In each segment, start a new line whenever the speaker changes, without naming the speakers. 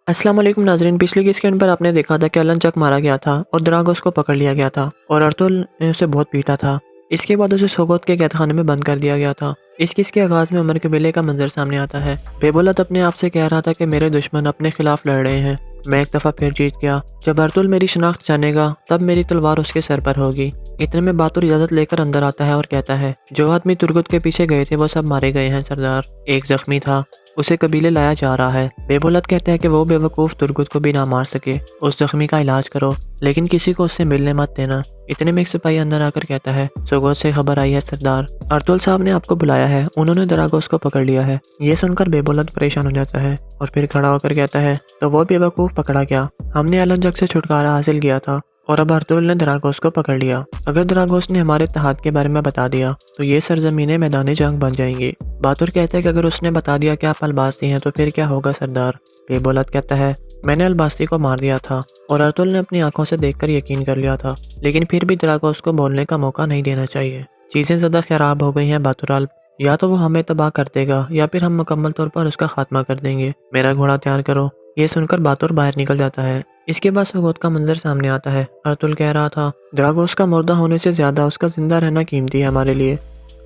अस्सलाम वालेकुम नाज़रीन। पिछले केस के अंदर आपने देखा था कि एलन चक मारा गया था और द्रागोस को पकड़ लिया गया था और अर्तुल ने उसे बहुत पीटा था। इसके बाद उसे सोगोत के कैदखाने में बंद कर दिया गया था। इस केस के आगाज़ में उमर कबीले का मंजर सामने आता है। बेबुलत अपने आप से कह रहा था कि मेरे दुश्मन अपने खिलाफ लड़ रहे हैं, मैं एक दफ़ा फिर जीत गया। जब अर्तुल मेरी शनाख्त जानेगा तब मेरी तलवार उसके सर पर होगी। इतने में बातुर इजाज़त लेकर अंदर आता है और कहता है, जो आदमी तुर्गुत के पीछे गए थे वो सब मारे गए हैं सरदार। एक जख्मी था, उसे कबीले लाया जा रहा है। बेबुलत कहता है कि वो बेवकूफ़ तुर्गुत को भी ना मार सके, उस जख्मी का इलाज करो, लेकिन किसी को उससे मिलने मत देना। इतने में एक सिपाही अंदर आकर कहता है, सोगोत से खबर आई है सरदार, अर्तुल साहब ने आपको बुलाया है, उन्होंने द्रागोस को पकड़ लिया है। ये सुनकर बेबुलत परेशान हो जाता है और फिर खड़ा होकर कहता है, तो वो बेवकूफ़ पकड़ा गया, हमने एलन चक से छुटकारा हासिल किया था और अब अर्तुल ने द्रागोस को पकड़ लिया। अगर द्रागोस ने हमारे इत्तेहाद के बारे में बता दिया तो ये सरजमीनें मैदान जंग बन जाएंगी। बातुर कहता है कि अगर उसने बता दिया कि आप अलबास्ती हैं तो फिर क्या होगा सरदार। बेबुलत कहता है, मैंने अलबास्ती को मार दिया था और अर्तुल ने अपनी आंखों से देखकर यकीन कर लिया था, लेकिन फिर भी द्रागोस को बोलने का मौका नहीं देना चाहिए। चीज़ें ज़्यादा खराब हो गई हैं बातुराल, या तो वो हमें तबाह कर देगा या फिर हम मुकम्मल तौर पर उसका खात्मा कर देंगे। मेरा घोड़ा तैयार करो। ये सुनकर बातुर बाहर निकल जाता है। इसके बाद सोगोत का मंजर सामने आता है। अर्तुल कह रहा था, द्रागोस का मुर्दा होने से ज्यादा उसका जिंदा रहना कीमती है हमारे लिए।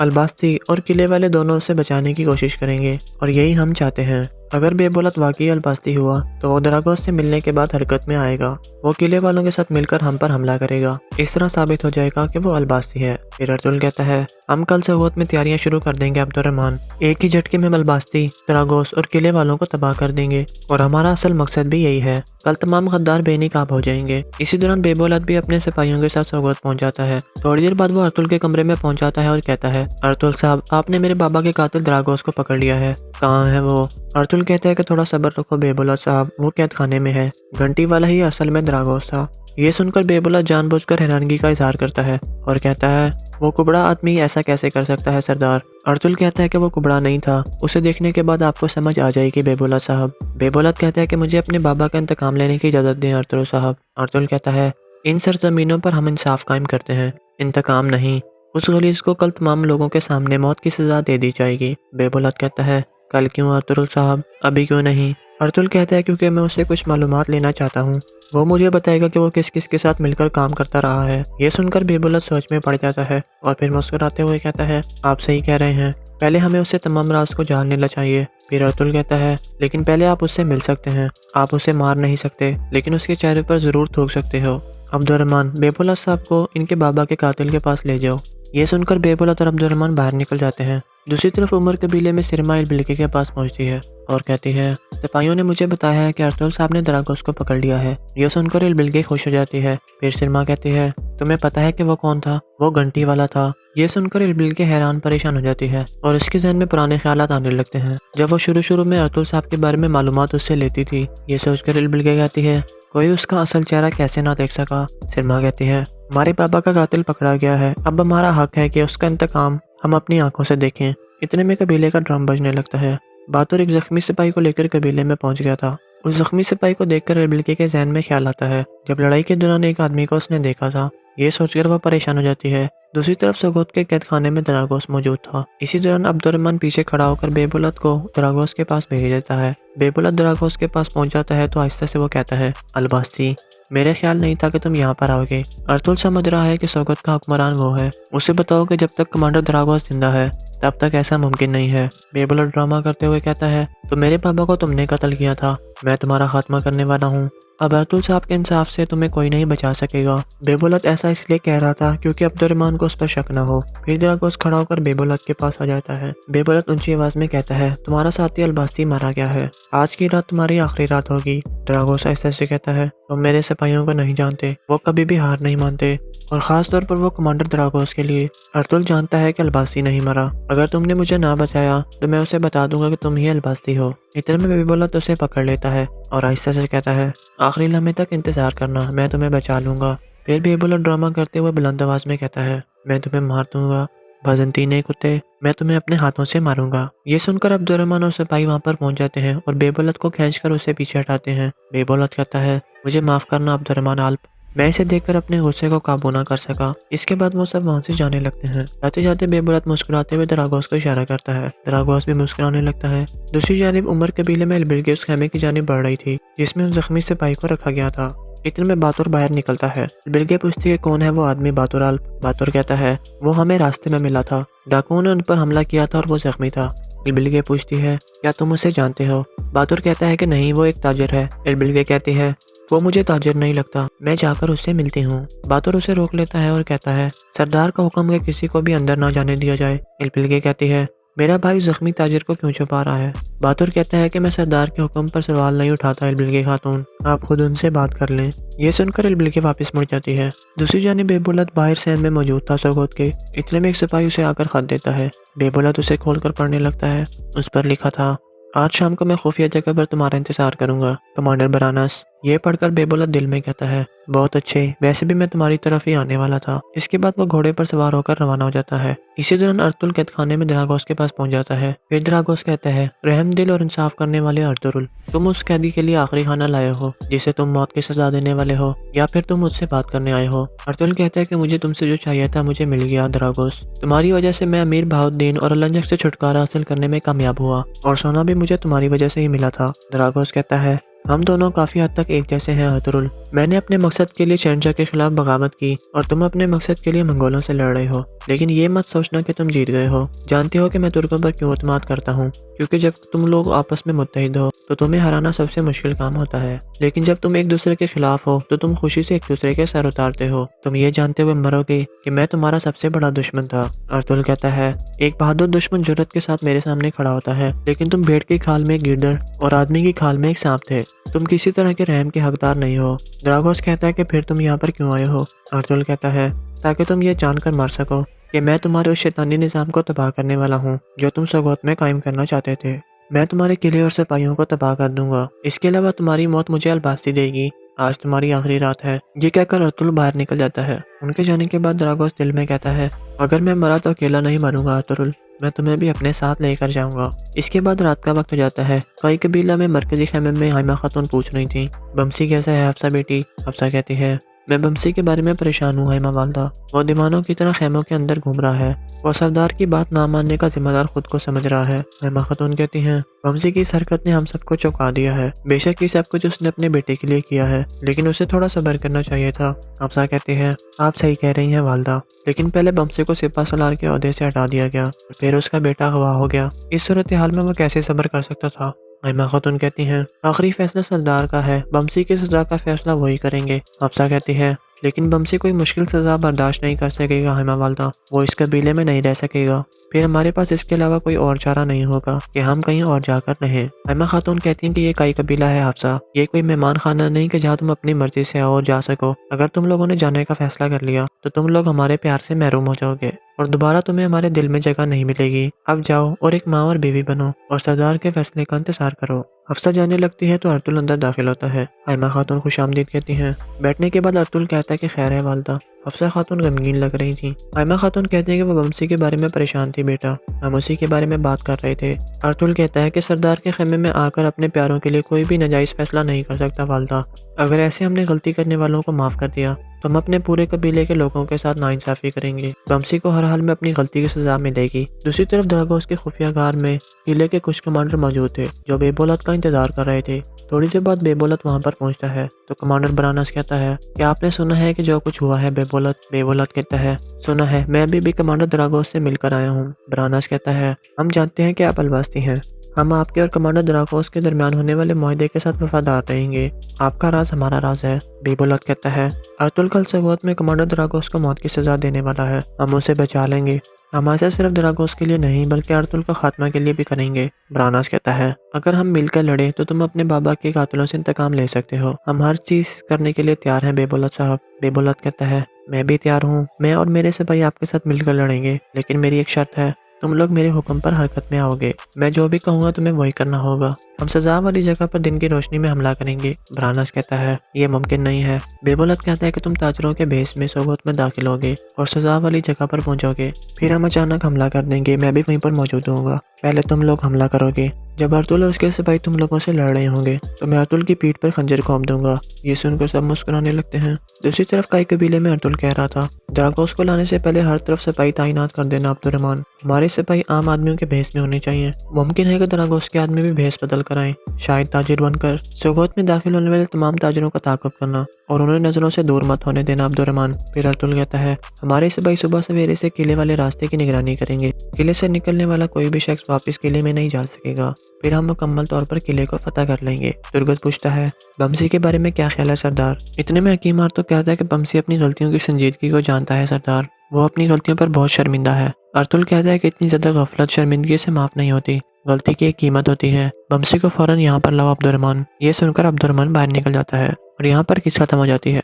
अलबास्ती और किले वाले दोनों उसे बचाने की कोशिश करेंगे और यही हम चाहते हैं। अगर बेबुलत वाकई अलबास्ती हुआ तो वो द्रागोस से मिलने के बाद हरकत में आएगा, वो किले वालों के साथ मिलकर हम पर हमला करेगा। इस तरह साबित हो जाएगा कि वो अलबास्ती है। फिर अर्तुल कहता है, हम कल सोगोत में तैयारियां शुरू कर देंगे अब्दुर्रहमान, एक ही झटके में अलबास्ती, द्रागोस और किले वालों को तबाह कर देंगे और हमारा असल मकसद भी यही है। कल तमाम गद्दार बेनकाब हो जाएंगे। इसी दौरान बेबुलत भी अपने सिपाहियों के साथ सोगोत पहुंच जाता है। थोड़ी देर बाद वो अर्तुल के कमरे में पहुंच जाता है और कहता है, अर्तुल साहब, आपने मेरे बाबा के कातिल द्रागोस को पकड़ लिया है, कहाँ है वो? अर्तुल कहता है कि थोड़ा सब्र रखो बेबुलत साहब, वो कैद खाने में है। घंटी वाला ही असल में द्रागोस था। ये सुनकर बेबुलत जानबूझकर हैरानगी का इजहार करता है और कहता है, वो कुबड़ा आदमी ऐसा कैसे कर सकता है सरदार? अर्तुल कहता है कि वो कुबड़ा नहीं था, उसे देखने के बाद आपको समझ आ जाएगी बेबुलत साहब। बेबुलत कहता है कि मुझे अपने बाबा का इंतकाम लेने की इजाज़त दें अर्तुल साहब। अर्तुल कहता है, इन सरजमीनों पर हम इंसाफ कायम करते हैं, इंतकाम नहीं। उस गलीज को कल तमाम लोगों के सामने मौत की सजा दे दी जाएगी। बेबुलत कहता है, कल क्यों अर्तुल साहब, अभी क्यों नहीं? अर्तुल कहता है, क्योंकि मैं उससे कुछ मालूमात लेना चाहता हूँ, वो मुझे बताएगा कि वो किस किस के साथ मिलकर काम करता रहा है। ये सुनकर बेबुलत सोच में पड़ जाता है और फिर मुस्कुराते हुए कहता है, आप सही कह रहे हैं, पहले हमें उससे तमाम राज को जान लेना चाहिए। फिर अर्तुल कहता है, लेकिन पहले आप उससे मिल सकते हैं, आप उसे मार नहीं सकते, लेकिन उसके चेहरे पर जरूर थूक सकते हो। अब्दुर्रहमान, बेबुलत साहब को इनके बाबा के कातिल के पास ले जाओ। ये सुनकर बेबुलत और अब्दुर्रहमान बाहर निकल जाते हैं। दूसरी तरफ उमर कबीले में सिरमा बिल्की के पास पहुंचती है और कहती है, सिपाहियों ने मुझे बताया है कि अर्तुल साहब ने द्रागोस को पकड़ लिया है। यह सुनकर इलबिल्की खुश हो जाती है। फिर सिरमा कहती है, तुम्हें पता है कि वो कौन था? वो घंटी वाला था। ये सुनकर इलबिल्की हैरान परेशान हो जाती है और उसके जहन में पुराने ख्यालात आने लगते हैं, जब वो शुरू में अर्तुल साहब के बारे में मालूमात उससे लेती थी। ये सोचकर इलबिल्की कहती है, कोई उसका असल चेहरा कैसे ना देख सका। सिरमा कहती है, हमारे बाबा का कातिल पकड़ा गया है, अब हमारा हक है कि उसका इंतकाम हम अपनी आंखों से देखें। इतने में कबीले का ड्रम बजने लगता है। बातुर एक जख्मी सिपाही को लेकर कबीले में पहुंच गया था। उस जख्मी सिपाही को देखकर इलबिल्की के जहन में ख्याल आता है, जब लड़ाई के दौरान एक आदमी को उसने देखा था। ये सोचकर वह परेशान हो जाती है। दूसरी तरफ सोगोत के कैद खाने में द्रागोस मौजूद था। इसी दौरान अब्दुर्रहमान पीछे खड़ा होकर बेबुलत को द्रागोस के पास भेज देता है। बेबुलत द्रागोस के पास पहुंच जाता है तो आहिस्ता से वो कहता है, अलबास्ती, मेरे ख्याल नहीं था कि तुम यहाँ पर आओगे। अर्तुल समझ रहा है कि सोगोत का हुक्मरान वो है, उसे बताओ कि जब तक कमांडर द्रागोस जिंदा है तब तक ऐसा मुमकिन नहीं है। बेबुलत ड्रामा करते हुए कहता है, तो मेरे पापा को तुमने कत्ल किया था, मैं तुम्हारा खात्मा करने वाला हूँ। अब अर्तुल साहब के इंसाफ से तुम्हें कोई नहीं बचा सकेगा। बेबुलत ऐसा इसलिए कह रहा था क्योंकि अब्दुर्रहमान को उस पर शक न हो। फिर द्रागोस खड़ा होकर बेबुलत के पास आ जाता है। बेबुलत ऊंची आवाज में कहता है, तुम्हारा साथी अलबास्ती मारा गया है, आज की रात तुम्हारी आखिरी रात होगी। द्रागोस ऐसे से कहता है, तुम मेरे सिपाहियों को नहीं जानते, वो कभी भी हार नहीं मानते, और खास तौर पर वो कमांडर द्रागोस के लिए। अर्तुल जानता है कि अलबास्ती नहीं मरा, अगर तुमने मुझे ना बचाया तो मैं उसे बता दूंगा कि तुम ही अलबास्ती हो। इतने में बेबुलत उसे पकड़ लेता है और आहिस्ता से कहता है, आखिरी लम्हे तक इंतजार करना, मैं तुम्हें बचा लूंगा। फिर बेबुलत ड्रामा करते हुए बुलंद आवाज में कहता है, मैं तुम्हें मार दूंगा, भजनतीने कुत्ते, मैं तुम्हें अपने हाथों से मारूंगा। ये सुनकर अब्दुर्रहमान और सिपाही वहां पर पहुंच जाते हैं और बेबुलत को खींचकर उसे पीछे हटाते हैं। बेबुलत कहता है, मुझे माफ करना अब्दुर्रहमान आल्प, मैं इसे देखकर अपने गुस्से को काबू ना कर सका। इसके बाद वो सब वहाँ से जाने लगते हैं। जाते जाते बेबुलत मुस्कुराते हुए दरागोस को इशारा करता है। दरागोस भी मुस्कुराने लगता है। दूसरी जानिब उमर कबीले में एलबिल उस खेमे की जानिब बढ़ रही थी जिसमें उस जख्मी सिपाही को रखा गया था। इतने में बातुर बाहर निकलता है। बिल्गे पूछती है कौन है वो आदमी बातुर? बातुर कहता है वो हमें रास्ते में मिला था, डाकुओं ने उन पर हमला किया था और वो जख्मी था। बिल्गे पूछती है क्या तुम उसे जानते हो? बातुर कहता है कि नहीं, वो एक ताजर है। बिल्गे कहती है वो मुझे ताजर नहीं लगता, मैं जाकर उससे मिलती हूँ। बातुर उसे रोक लेता है और कहता है सरदार का हुक्म है किसी को भी अंदर ना जाने दिया जाए। बिल्गे कहती है मेरा भाई जख्मी ताजिर को क्यों छुपा रहा है? बातुर कहता है कि मैं सरदार के हुक्म पर सवाल नहीं उठाता बिल्गे खातून, आप खुद उनसे बात कर लें। ये सुनकर बिल्गे वापस मुड़ जाती है। दूसरी जानिब बेबुलत बाहर सैन में मौजूद था सोगोत के। इतने में एक सिपाही उसे आकर खत देता है। बेबुलत उसे खोलकर पढ़ने लगता है। उस पर लिखा था आज शाम को मैं खुफिया जगह पर तुम्हारा इंतजार करूंगा, कमांडर बरानस। ये पढ़कर बेबुलत दिल में कहता है बहुत अच्छे, वैसे भी मैं तुम्हारी तरफ ही आने वाला था। इसके बाद वो घोड़े पर सवार होकर रवाना हो जाता है। इसी दौरान अर्तुल कैद खाने में दरागोस के पास पहुंच जाता है। फिर दरागोस कहता है रहम दिल और इंसाफ करने वाले अर्तुल, तुम उस कैदी के लिए आखिरी खाना लाए हो जिसे तुम मौत की सजा देने वाले हो, या फिर तुम मुझसे बात करने आए हो? अर्तुल कहता है कि मुझे तुमसे जो चाहिए था मुझे मिल गया दरागोस। तुम्हारी वजह से मैं अमीर बहाउद्दीन और अलंजक से छुटकारा हासिल करने में कामयाब हुआ, और सोना भी मुझे तुम्हारी वजह से ही मिला था। दरागोस कहता है हम दोनों काफी हद तक एक जैसे हैं अर्तुल। मैंने अपने मकसद के लिए शहंशाह के खिलाफ बगावत की और तुम अपने मकसद के लिए मंगोलों से लड़ रहे हो, लेकिन ये मत सोचना कि तुम जीत गए हो। जानते हो कि मैं तुर्कों पर क्यों एतमाद करता हूँ? क्योंकि जब तुम लोग आपस में मुत्तहिद हो तो तुम्हें हराना सबसे मुश्किल काम होता है, लेकिन जब तुम एक दूसरे के खिलाफ हो तो तुम खुशी से एक दूसरे के सर उतारते हो। तुम ये जानते हुए मरोगे कि मैं तुम्हारा सबसे बड़ा दुश्मन था। अर्तुल कहता है एक बहादुर दुश्मन जुर्रत के साथ मेरे सामने खड़ा होता है, लेकिन तुम भेड़ की खाल में एक गिरदर और आदमी की खाल में एक सांप थे। तुम किसी तरह के रहम के हकदार नहीं हो। दरागोस कहता है कि फिर तुम यहाँ पर क्यों आए हो? अर्तुल कहता है ताकि तुम ये जानकर मर सको कि मैं तुम्हारे उस शैतानी निज़ाम को तबाह करने वाला हूँ जो तुम सोगोत में कायम करना चाहते थे। मैं तुम्हारे किले और सिपाहियों को तबाह कर दूंगा। इसके अलावा तुम्हारी मौत मुझे अलबास्ती देगी। आज तुम्हारी आखिरी रात है। ये कहकर अर्तुल बाहर निकल जाता है। उनके जाने के बाद दरागोस दिल में कहता है अगर मैं मरा तो अकेला नहीं मरूंगा अर्तुल, मैं तुम्हें भी अपने साथ लेकर जाऊंगा। इसके बाद रात का वक्त हो जाता है। कई कबीला में मरकजी खेमे में हाइमा खातून पूछ रही थी बमसी कैसा है हफ्सा बेटी? हफ्सा कहती है मैं बमसी के बारे में परेशान हूँ हाइमा वालदा, वो दीवानों की तरह खेमों के अंदर घूम रहा है। वो सरदार की बात ना मानने का जिम्मेदार खुद को समझ रहा है। हाइमा खातून कहती हैं बमसी की इस हरकत ने हम सबको चौंका दिया है। बेशक ये सब कुछ उसने अपने बेटे के लिए किया है, लेकिन उसे थोड़ा सब्र करना चाहिए था। हफ्सा कहती है आप सही कह रही हैं वालदा, लेकिन पहले बमसी को सिपा सलार के ओहदे से हटा दिया गया, फिर उसका बेटा अगवा हो गया। इस सूरत हाल में वो कैसे सब्र कर सकता था? हाइमा खातून कहती हैं आखिरी फैसला सरदार का है, बमसी की सजा का फैसला वही करेंगे। हफ्सा कहती है लेकिन बमसी कोई मुश्किल सजा बर्दाश्त नहीं कर सकेगा हाइमा वालदा, वो इस कबीले में नहीं रह सकेगा। फिर हमारे पास इसके अलावा कोई और चारा नहीं होगा कि हम कहीं और जाकर रहें। हाइमा खातून कहती हैं कि ये कई कबीला है हफ्सा, ये कोई मेहमान खाना नहीं कि जहाँ तुम अपनी मर्जी से आओ और जा सको। अगर तुम लोगों ने जाने का फैसला कर लिया तो तुम लोग हमारे प्यार से महरूम हो जाओगे और दोबारा तुम्हें हमारे दिल में जगह नहीं मिलेगी। अब जाओ और एक माँ और बीवी बनो और सरदार के फैसले का इंतजार करो। हफ्सा जाने लगती है तो अर्तुल अंदर दाखिल होता है। हाइमा खातून खुशामदीद कहती हैं। बैठने के बाद अर्तुल कहता है कि खैर है वालदा। हफ्सा खातून गमगीन लग रही थी। हाइमा खातून कहती है कि वो बमसी के बारे में परेशान थी बेटा, हम उसी के बारे में बात कर रहे थे। अर्तुल कहता है कि सरदार के खेमे में आकर अपने प्यारों के लिए कोई भी नाजायज फैसला नहीं कर सकता वालदा। अगर ऐसे हमने गलती करने वालों को माफ कर दिया तो हम अपने पूरे कबीले के लोगों के साथ नाइंसाफी करेंगे। बमसी को हर हाल में अपनी गलती की सजा मिलेगी। दूसरी तरफ दरागोस के खुफिया गार में किले के कुछ कमांडर मौजूद थे जो बेबोलत का इंतजार कर रहे थे। थोड़ी देर बाद बेबोलत वहां पर पहुंचता है तो कमांडर बरानस कहता है कि आपने सुना है कि जो कुछ हुआ है बेबोलत? बेबोलत कहता है सुना है, मैं अभी भी कमांडर दरागोस से मिलकर आया हूँ। बरानस कहता है हम जानते हैं कि आप अलवास्ती हैं, हम आपके और कमांडर दरागोस के दरमियान होने वाले मुआहदे के साथ वफादार रहेंगे, आपका राज हमारा राज है। बेबोलत कहता है अर्तुल कल सोगोत में कमांडर दरागोस को मौत की सजा देने वाला है, हम उसे बचा लेंगे। हम ऐसा सिर्फ दरागोस के लिए नहीं बल्कि अर्तुल का खात्मा के लिए भी करेंगे। बरानस कहता है अगर हम मिलकर लड़े तो तुम अपने बाबा के कातिलों से इंतकाम ले सकते हो, हम हर चीज करने के लिए तैयार हैं बेबोलत साहब। बेबोलत कहता है मैं भी तैयार हूँ, मैं और मेरे सिपाही आपके साथ मिलकर लड़ेंगे, लेकिन मेरी एक शर्त है, तुम लोग मेरे हुक्म पर हरकत में आओगे, मैं जो भी कहूँगा तुम्हें वही करना होगा। हम सजा वाली जगह पर दिन की रोशनी में हमला करेंगे। बरानस कहता है ये मुमकिन नहीं है। बेबोलत कहता है कि तुम ताजरों के भेस में सोगोत में दाखिल होगे और सजा वाली जगह पर पहुंचोगे, फिर हम अचानक हमला कर देंगे, मैं भी वहीं पर मौजूद होऊंगा, पहले तुम लोग हमला करोगे। जब अर्तुल और उसके सिपाही तुम लोगों से लड़ रहे होंगे तो मैं अर्तुल की पीठ पर खंजर घोंप दूंगा। ये सुनकर सब मुस्कुराने लगते हैं। दूसरी तरफ काई कबीले में अर्तुल कह रहा था, ड्रागोस को लाने से पहले हर तरफ सिपाही तैनात कर देना अब्दुर्रहमान। हमारे सिपाही आम आदमियों के भेष में होने चाहिए। मुमकिन है कि ड्रागोस के आदमी भी भेष बदल कर आए, शायद ताजिर बनकर। सोगोत में दाखिल होने वाले तमाम ताजिरों का ताक़ुब करना और उन्हें नजरों से दूर मत होने देना अब्दुर्रहमान। फिर अर्तुल कहता है, हमारे सिपाही सुबह सवेरे से किले वाले रास्ते की निगरानी करेंगे। किले से निकलने वाला कोई भी शख्स वापस किले में नहीं जा सकेगा। फिर हम मुकम्मल तौर पर किले को फतह कर लेंगे। तुर्गत पूछता है, बमसी के बारे में क्या ख्याल है सरदार? इतने में हकीम आर्तो कहता है कि बमसी अपनी गलतियों की संजीदगी को जानता है सरदार, वो अपनी गलतियों पर बहुत शर्मिंदा है। अर्तुल कहता है कि इतनी ज्यादा गफलत शर्मिंदगी से माफ नहीं होती, गलती की एक कीमत होती है। बमसी को फौरन यहाँ पर लाओ अब्दुर्रहमान। ये सुनकर अब्दुर्रहमान बाहर निकल जाता है और यहाँ पर किस्सा खत्म हो जाती है।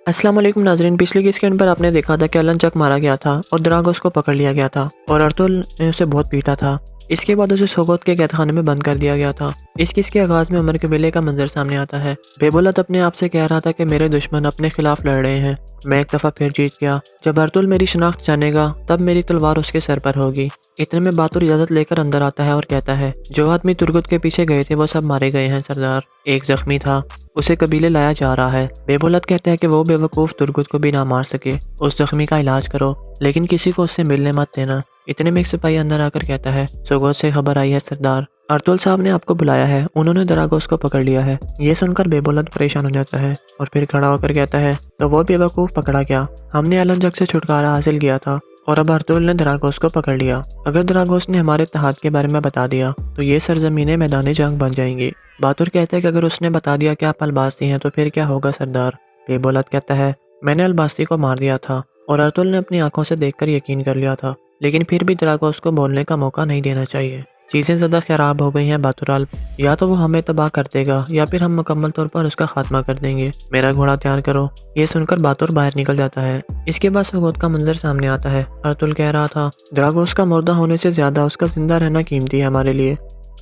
अस्सलाम वालेकुम नाजरीन, पिछली किस के अंदर पर आपने देखा था कि अलन चक मारा गया था और ड्रागोस को पकड़ लिया गया था और अर्तुल ने उसे बहुत पीटा था। इसके बाद उसे सोगोत के कैदखाने में बंद कर दिया गया था। इस किस के आगाज में उमर कबीले का मंजर सामने आता है। बेबुलत अपने आप से कह रहा था कि मेरे दुश्मन अपने खिलाफ लड़ रहे हैं, मैं एक दफा फिर जीत गया। जब अर्तुल मेरी शनाख्त जानेगा तब मेरी तलवार उसके सर पर होगी। इतने में बातुर इजाजत लेकर अंदर आता है और कहता है, जो आदमी तुर्गत के पीछे गए थे वो सब मारे गए हैं सरदार। एक जख्मी था, उसे कबीले लाया जा रहा है। बेबुलत कहता है कि वो बेवकूफ़ तुर्गत को भी ना मार सके, उस जख्मी का इलाज करो लेकिन किसी को उससे मिलने मत देना। इतने में एक सिपाही अंदर आकर कहता है, सोगोत से खबर आई है सरदार, अर्तुल साहब ने आपको बुलाया है, उन्होंने ड्रागोस को पकड़ लिया है। ये सुनकर बेबुलत परेशान हो जाता है और फिर खड़ा होकर कहता है, तो वो बेवकूफ़ पकड़ा क्या? हमने अलन जक से छुटकारा हासिल किया था और अब अर्तुल ने ड्रागोस को पकड़ लिया। अगर ड्रागोस ने हमारे इत्तेहाद के बारे में बता दिया तो ये सरजमीनें मैदान जंग बन जाएंगी। बातुर कहता है कि अगर उसने बता दिया कि आप अलबास्ती हैं तो फिर क्या होगा सरदार? बेबुलत कहता है, मैंने अलबास्ती को मार दिया था और अर्तुल ने अपनी आंखों से देखकर यकीन कर लिया था, लेकिन फिर भी ड्रागोस को बोलने का मौका नहीं देना चाहिए। चीज़ें ज़्यादा ख़राब हो गई हैं बातुराल, या तो वो हमें तबाह कर देगा या फिर हम मुकम्मल तौर पर उसका खात्मा कर देंगे। मेरा घोड़ा तैयार करो। ये सुनकर बातुर बाहर निकल जाता है। इसके बाद सोगोत का मंजर सामने आता है। अर्तुल कह रहा था, ड्रागोस का मुर्दा होने से ज़्यादा उसका जिंदा रहना कीमती है हमारे लिए।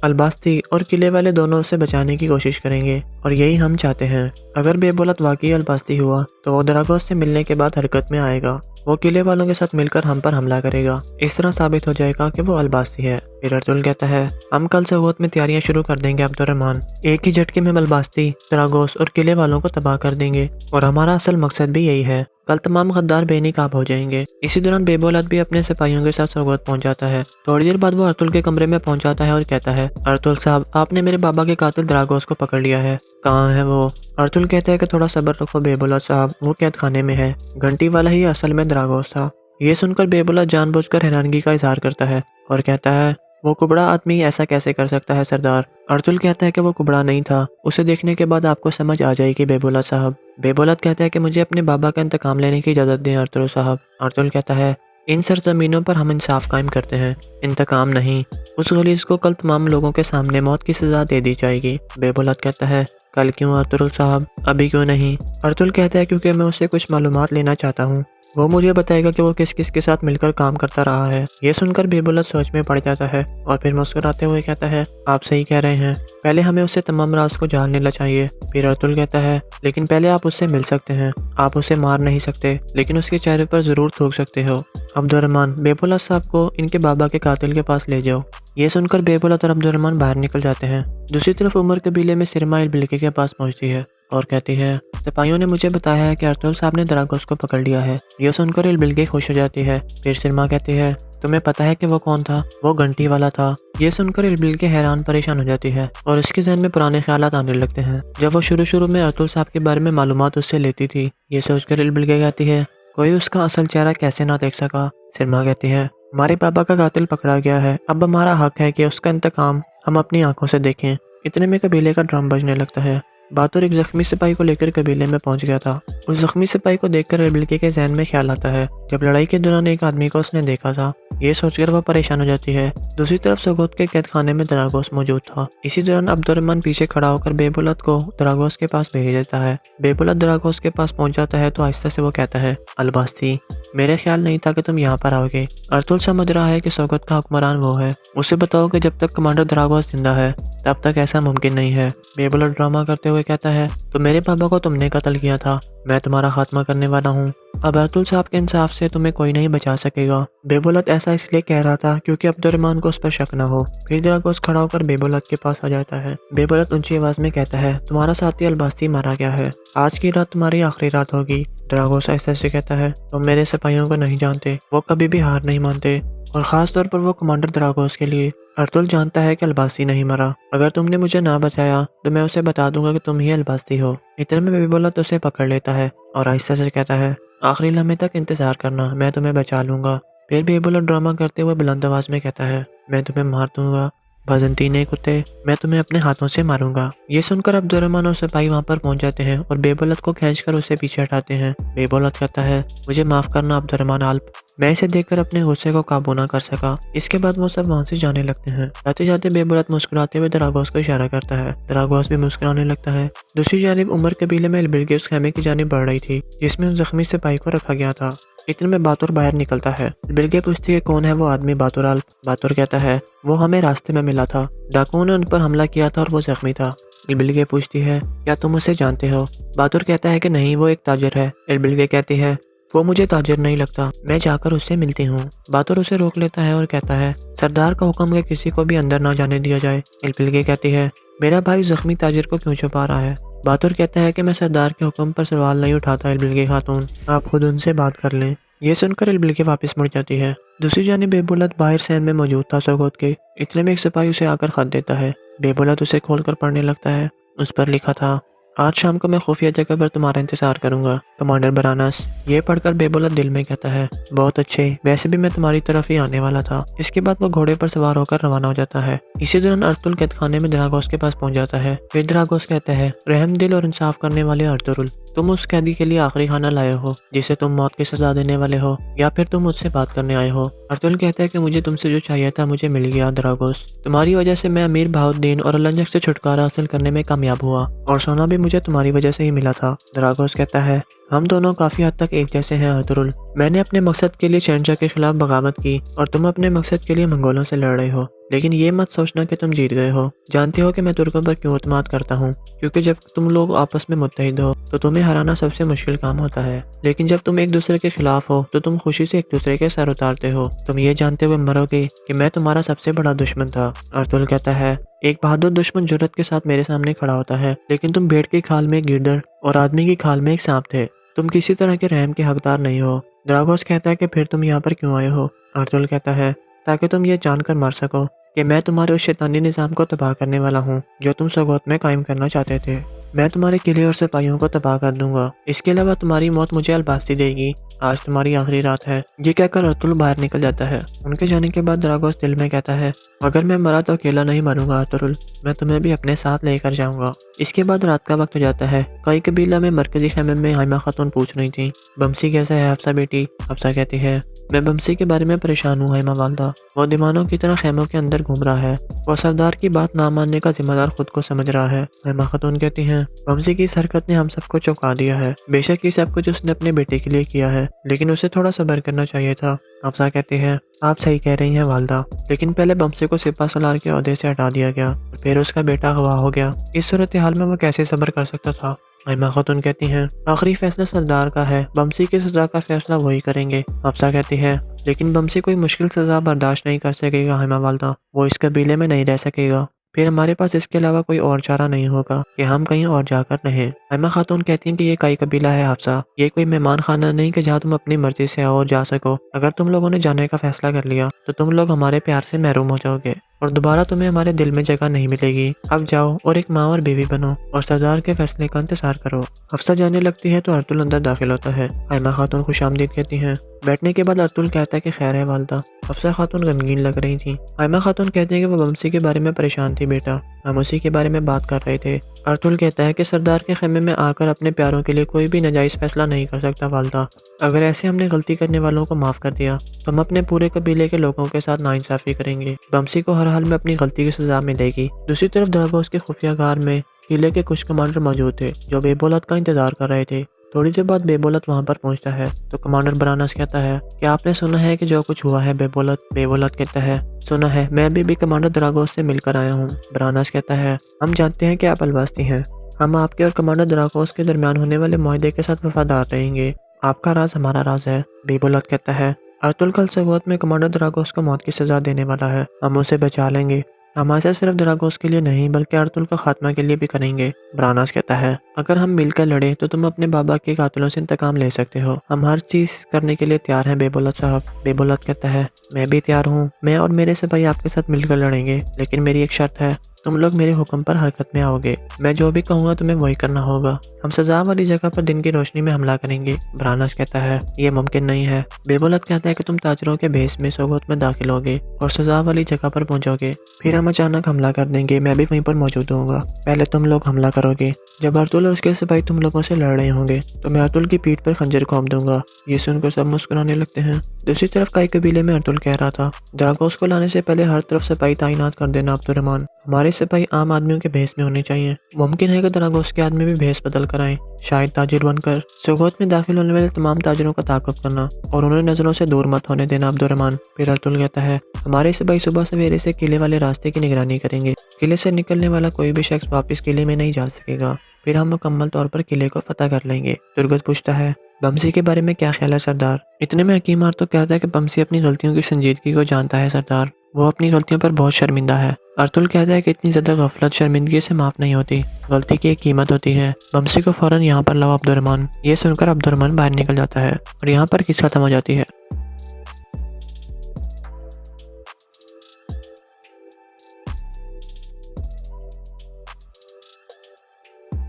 अलबास्ती और किले वाले दोनों उसे बचाने की कोशिश करेंगे और यही हम चाहते हैं। अगर बेबुलत वाकई अलबास्ती हुआ तो वो ड्रागोस से मिलने के बाद हरकत में आएगा, वो किले वालों के साथ मिलकर हम पर हमला करेगा। इस तरह साबित हो जाएगा कि वो अलबास्ती है। फिर अर्तुल कहता है, हम कल सोगोत में तैयारियां शुरू कर देंगे अब्दुर्रहमान। एक ही झटके में अलबास्ती, ड्रागोस और किले वालों को तबाह कर देंगे और हमारा असल मकसद भी यही है। कल तमाम गद्दार बेनकाब हो जाएंगे। इसी दौरान बेबुलत भी अपने सिपाहियों के साथ सोगोत पहुंच जाता है। थोड़ी देर बाद वो अर्तुल के कमरे में पहुंच जाता है और कहता है, अर्तुल साहब, आपने मेरे बाबा के कातिल ड्रागोस को पकड़ लिया है, कहाँ है वो? अर्तुल कहता है कि थोड़ा सब्र रखो बेबुलत साहब, वो कैद खाने में है। घंटी वाला ही असल में ड्रागोस था। ये सुनकर बेबुलत जानबूझकर हैरानगी का इजहार करता है और कहता है, वो कुबड़ा आदमी ऐसा कैसे कर सकता है सरदार? अर्तुल कहता है कि वो कुबड़ा नहीं था, उसे देखने के बाद आपको समझ आ जाएगी बेबुलत साहब। बेबुलत कहता है कि मुझे अपने बाबा का इंतकाम लेने की इजाज़त दें अर्तुल साहब। अर्तुल कहता है, इन सरजमीनों पर हम इंसाफ कायम करते हैं, इंतकाम नहीं। उस गलीज को कल तमाम लोगों के सामने मौत की सजा दे दी जाएगी। बेबुलत कहता है, कल क्यों अर्तुल साहब, अभी क्यों नहीं? अर्तुल कहता है, क्योंकि मैं उससे कुछ मालूमात लेना चाहता हूँ, वो मुझे बताएगा कि वो किस किस के साथ मिलकर काम करता रहा है। ये सुनकर बेबुलत सोच में पड़ जाता है और फिर मुस्कुराते हुए कहता है, आप सही कह रहे हैं, पहले हमें उससे तमाम राज को जान लेना चाहिए। फिर अर्तुल कहता है, लेकिन पहले आप उससे मिल सकते हैं, आप उसे मार नहीं सकते लेकिन उसके चेहरे पर जरूर थूक सकते हो। अब्दुर्रहमान, बेबुलत साहब को इनके बाबा के कातिल के पास ले जाओ। ये सुनकर बेबुलत और अब्दुर्रहमान बाहर निकल जाते हैं। दूसरी तरफ उमर कबीले में सिरमा बिल्के के पास पहुंचती है और कहती है, सिपाहियों ने मुझे बताया है कि अर्तुल साहब ने ड्रागोस को पकड़ लिया है। यह सुनकर बिल्के खुश हो जाती है। फिर सिरमा कहती है, तुम्हें पता है कि वो कौन था? वो घंटी वाला था। ये सुनकर बिल्के हैरान परेशान हो जाती है और उसके जहन में पुराने ख्यालात आने लगते हैं जब वो शुरू में अर्तुल साहब के बारे में मालूमात उससे लेती थी। ये सोचकर बिल्के कहती है, कोई उसका असल चेहरा कैसे ना देख सका। सिरमा कहती है, हमारे बाबा का कातिल पकड़ा गया है, अब हमारा हक है कि उसका इंतकाम हम अपनी आंखों से देखें। इतने में कबीले का ड्रम बजने लगता है। बातुर एक जख्मी सिपाही को लेकर कबीले में पहुंच गया था। उस जख्मी सिपाही को देखकर बिल्के के जहन में ख्याल आता है जब लड़ाई के दौरान एक आदमी को उसने देखा था। ये सोचकर वह परेशान हो जाती है। दूसरी तरफ सोगोत के कैद खाने में ड्रागोस मौजूद था। इसी दौरान अब्दुर्रहमान पीछे खड़ा होकर बेबुलत को ड्रागोस के पास भेज देता है। बेबुलत ड्रागोस के पास पहुंच जाता है तो आहिस्ता से वो कहता है, अलबास्ती, मेरे ख्याल नहीं था कि तुम यहाँ पर आओगे। अर्तुल समझ रहा है कि सोगोत का हुक्मरान वो है, उसे बताओ कि जब तक कमांडर ड्रागोस जिंदा है तब तक ऐसा मुमकिन नहीं है। बेबुलत ड्रामा करते हुए कहता है, तो मेरे पापा को तुमने कत्ल किया था, मैं तुम्हारा खात्मा करने वाला हूँ। अब अर्तुल साहब के इंसाफ से तुम्हें कोई नहीं बचा सकेगा। बेबोलत ऐसा इसलिए कह रहा था क्योंकि अब्दुर्रहमान को उस पर शक न हो। फिर दरागोस खड़ा होकर बेबोलत के पास आ जाता है। बेबोलत ऊंची आवाज में कहता है, तुम्हारा साथी अलबास्ती मारा गया है, आज की रात तुम्हारी आखिरी रात होगी। दरागोस ऐसे ऐसे कहता है, तुम मेरे सिपाहियों को नहीं जानते, वो कभी भी हार नहीं मानते, और खास तौर पर वो कमांडर दरागोस के लिए। अर्तुल जानता है कि अलबास्ती नहीं मरा। अगर तुमने मुझे ना बचाया तो मैं उसे बता दूंगा कि तुम ही अलबास्ती हो। इतने में बेबोलत उसे पकड़ लेता है और आहिस्ता से कहता है, आखिरी लम्हे तक इंतजार करना, मैं तुम्हें बचा लूंगा। फिर बेबोलत ड्रामा करते हुए बुलंद आवाज में कहता है, मैं तुम्हें मार दूंगा भजंतीने कुत्ते, मैं तुम्हें अपने हाथों से मारूंगा। ये सुनकर अब्दुर्रहमान और सिपाही वहां पर पहुंच जाते हैं और बेबोलत को खींचकर उसे पीछे हटाते हैं। बेबोलत कहता है, मुझे माफ करना अब्दुर्रहमान आल्प, मैं इसे देखकर अपने गुस्से को काबू ना कर सका। इसके बाद वो सब वहां से जाने लगते हैं। जाते जाते बेबोलत मुस्कुराते हुए दरागोस को इशारा करता है। दरागोस भी मुस्कुराने लगता है। दूसरी जानिब उमर कबीले में एल्बिल उस खेमे की जानिब बढ़ रही थी जिसमें उस जख्मी सिपाही को रखा गया था। इतने में बातुर बाहर निकलता है। बिल्गे पूछती है, कौन है वो आदमी बातुर आल्प? बातुर कहता है, वो हमें रास्ते में मिला था, डाकुओं ने उन पर हमला किया था और वो जख्मी था। बिल्गे पूछती है, क्या तुम उसे जानते हो? बातुर कहता है कि नहीं, वो एक ताजिर है। बिल्गे कहती है, वो मुझे ताजिर नहीं लगता, मैं जाकर उससे मिलती हूँ। बातुर उसे रोक लेता है और कहता है, सरदार का हुक्म है किसी को भी अंदर ना जाने दिया जाए। बिल्गे कहती है, मेरा भाई जख्मी ताजिर को क्यों छुपा रहा है? बातुर कहता है कि मैं सरदार के हुक्म पर सवाल नहीं उठाता बिल्गे खातून, आप खुद उनसे बात कर लें। ये सुनकर बिल्गे वापस मुड़ जाती है। दूसरी जानिब बेबोलत बाहर सैन में मौजूद था सोगोत के। इतने में एक सिपाही उसे आकर खत देता है। बेबोलत उसे खोलकर पढ़ने लगता है। उस पर लिखा था, आज शाम को मैं खुफिया जगह पर तुम्हारा इंतजार करूंगा, कमांडर बरानस। ये पढ़कर बेबोलत दिल में कहता है, बहुत अच्छे, वैसे भी मैं तुम्हारी तरफ ही आने वाला था। इसके बाद वो घोड़े पर सवार होकर रवाना हो जाता है। इसी दौरान अर्तुल कैद खाने में दरागोस के पास पहुंच जाता है। फिर दरागोस कहता है, रहम दिल और इंसाफ करने वाले अर्तुल, तुम उस कैदी के लिए आखिरी खाना लाए हो जिसे तुम मौत की सजा देने वाले हो, या फिर तुम मुझसे बात करने आए हो? अर्तुल कहता है कि मुझे तुमसे जो चाहिए था मुझे मिल गया दरागोस। तुम्हारी वजह से मैं अमीर बहाउद्दीन और अलंजक से छुटकारा हासिल करने में कामयाब हुआ, और सोना भी मुझे तुम्हारी वजह से ही मिला था। दरागोस कहता है, हम दोनों काफी हद तक एक जैसे हैं अर्तुल। मैंने अपने मकसद के लिए शहंशाह के खिलाफ बगावत की और तुम अपने मकसद के लिए मंगोलों से लड़ रहे हो, लेकिन ये मत सोचना कि तुम जीत गए हो। जानते हो कि मैं तुर्कों पर क्यों एतमाद करता हूँ? क्योंकि जब तुम लोग आपस में मुत्तहिद हो तो तुम्हें हराना सबसे मुश्किल काम होता है, लेकिन जब तुम एक दूसरे के खिलाफ हो तो तुम खुशी से एक दूसरे के सर उतारते हो। तुम ये जानते हुए मरोगे कि मैं तुम्हारा सबसे बड़ा दुश्मन था। अर्तुल कहता है, एक बहादुर दुश्मन जुर्रत के साथ मेरे सामने खड़ा होता है, लेकिन तुम भेड़ की खाल में एक गिरदड़ और आदमी की खाल में एक सांप थे। तुम किसी तरह के रहम के हकदार नहीं हो। दरागोस कहता है कि फिर तुम यहाँ पर क्यों आए हो? अर्तुल कहता है, ताकि तुम ये जानकर मर सको कि मैं तुम्हारे उस शैतानी निज़ाम को तबाह करने वाला हूँ जो तुम सोगोत में कायम करना चाहते थे। मैं तुम्हारे किले और सिपाहियों को तबाह कर दूंगा। इसके अलावा तुम्हारी मौत मुझे अलबास्ती देगी। आज तुम्हारी आखिरी रात है। ये कहकर अर्तुल बाहर निकल जाता है। उनके जाने के बाद दरागोस दिल में कहता है, अगर मैं मरा तो अकेला नहीं मरूंगा अर्तुल, मैं तुम्हें भी अपने साथ लेकर जाऊंगा। इसके बाद रात का वक्त हो जाता है। कई कबीला में मरकजी खेमे में हाइमा खातून पूछ रही थी, बमसी कैसा है हफ्सा बेटी? हफ्सा कहती है, मैं बमसी के बारे में परेशान हूँ हाइमा वालदा, वो दीवानों की तरह खेमों के अंदर घूम रहा है। वो सरदार की बात ना मानने का जिम्मेदार खुद को समझ रहा है। हाइमा खातून कहती हैं, बमसी की इस हरकत ने हम सबको चौंका दिया है। बेशक ये सब कुछ उसने अपने बेटे के लिए किया है, लेकिन उसे थोड़ा सब्र करना चाहिए था। हफ्सा कहती है, आप सही कह रही हैं वालदा, लेकिन पहले बमसी को सिपा सलार के ओहदे से हटा दिया गया, फिर उसका बेटा अगवा हो गया। इस सूरत हाल में वो कैसे सब्र कर सकता था? हाइमा खातून कहती हैं, आखिरी फैसला सरदार का है, बमसी की सजा का फैसला वही करेंगे। हफ्सा कहती है, लेकिन बमसी कोई मुश्किल सजा बर्दाश्त नहीं कर सकेगा हाइमा वालदा, वो इस कबीले में नहीं रह सकेगा। फिर हमारे पास इसके अलावा कोई और चारा नहीं होगा कि हम कहीं और जाकर रहें। हाइमा खातून कहती हैं कि ये कई कबीला है हफ्सा, ये कोई मेहमान खाना नहीं कि जहाँ तुम अपनी मर्जी से आओ और जा सको। अगर तुम लोगों ने जाने का फैसला कर लिया तो तुम लोग हमारे प्यार से महरूम हो जाओगे और दोबारा तुम्हें हमारे दिल में जगह नहीं मिलेगी। अब जाओ और एक माँ और बीवी बनो और सरदार के फैसले का इंतजार करो। हफ्सा जाने लगती है तो अर्तुल अंदर दाखिल होता है। हाइमा खातून खुशामदीद कहती हैं। बैठने के बाद अर्तुल कहता है कि खैर है वालदा। हफ्सा खातून गमगीन लग रही थी। हाइमा खातून कहती है कि वो बमसी के बारे में परेशान थी बेटा, हम उसी के बारे में बात कर रहे थे। अर्तुल कहता है कि सरदार के खेमे में आकर अपने प्यारों के लिए कोई भी नाजायज फैसला नहीं कर सकता वालदा। अगर ऐसे हमने गलती करने वालों को माफ कर दिया तो हम अपने पूरे कबीले के लोगों के साथ नाइंसाफी करेंगे। बमसी को हर हाल में अपनी गलती की सजा मिलेगी। दूसरी तरफ दरागोस के खुफिया गार में किले के कुछ कमांडर मौजूद थे जो बेबोलत का इंतजार कर रहे थे। थोड़ी देर बाद बेबोलत वहां पर पहुंचता है तो कमांडर बरानस कहता है कि आपने सुना है कि जो कुछ हुआ है बेबोलत? बेबोलत कहता है, सुना है, मैं अभी भी कमांडर दरागोस से मिलकर आया हूँ। बरानस कहता है, हम जानते हैं कि आप अलबास्ती हैं, हम आपके और कमांडर दरागोस के दरमियान होने वाले मुआहदे के साथ वफादार रहेंगे। आपका राज हमारा राज है। बेबुलत कहता है, अर्तुल कल सोगोत में कमांडर द्रागोस को मौत की सजा देने वाला है। हम उसे बचा लेंगे। हम ऐसा सिर्फ द्रागोस के लिए नहीं बल्कि अर्तुल का खात्मा के लिए भी करेंगे। ब्रानास कहता है, अगर हम मिलकर लड़े तो तुम अपने बाबा के कातिलों से इंतकाम ले सकते हो। हम हर चीज करने के लिए तैयार हैं बेबुलत साहब। बेबुलत कहता है, मैं भी तैयार हूँ। मैं और मेरे सिपाही आपके साथ मिलकर लड़ेंगे, लेकिन मेरी एक शर्त है, तुम लोग मेरे हुक्म पर हरकत में आओगे। मैं जो भी कहूँगा तुम्हें वही करना होगा। हम सजा वाली जगह पर दिन की रोशनी में हमला करेंगे। ब्रानास कहता है, ये मुमकिन नहीं है। बेबुलत कहता है कि तुम ताजरों के भेस में सोगोत में दाखिल होगे और सजा वाली जगह पर पहुंचोगे। फिर हम अचानक हमला कर देंगे। मैं भी वहीं पर मौजूद होऊंगा। पहले तुम लोग हमला करोगे। जब अर्तुल और उसके सिपाही तुम लोगों से लड़ रहे होंगे तो मैं अर्तुल की पीठ पर खंजर घोंप दूंगा। ये सुनकर सब मुस्कुराने लगते हैं। दूसरी तरफ काई कबीले में अर्तुल कह रहा था, द्रागोस को लाने से पहले हर तरफ सिपाही तैनात कर देना अब्दुर्रहमान। हमारे सिपाही आम आदमियों के भेस में होने चाहिए। मुमकिन है कि द्रागोस के आदमी भी भेस बदल कर आए, शायद ताजिर बनकर। सोगोत में दाखिल होने वाले तमाम ताजिरों का ताक़ुब करना और उन्हें नजरों से दूर मत होने देना अब्दुर्रहमान। फिर अर्तुल कहता है, हमारे सिपाही सुबह सवेरे से किले वाले रास्ते की निगरानी करेंगे। किले से निकलने वाला कोई भी शख्स वापस किले में नहीं जा सकेगा। फिर हम मुकम्मल तौर पर किले को फतह कर लेंगे। तुर्गत पूछता है, बमसी के बारे में क्या ख्याल है सरदार? इतने में हकीम तो कहता है कि बमसी अपनी गलतियों की संजीदगी को जानता है सरदार। वो अपनी गलतियों पर बहुत शर्मिंदा है। अर्तुल कहता है कि इतनी ज्यादा गफलत शर्मिंदगी से माफ नहीं होती। गलती की एक कीमत होती है। बमसी को फौरन यहाँ पर लाओ अब्दुर्रहमान। ये सुनकर अब्दुर्रहमान बाहर निकल जाता है और यहाँ पर किस्सा थम जाती है।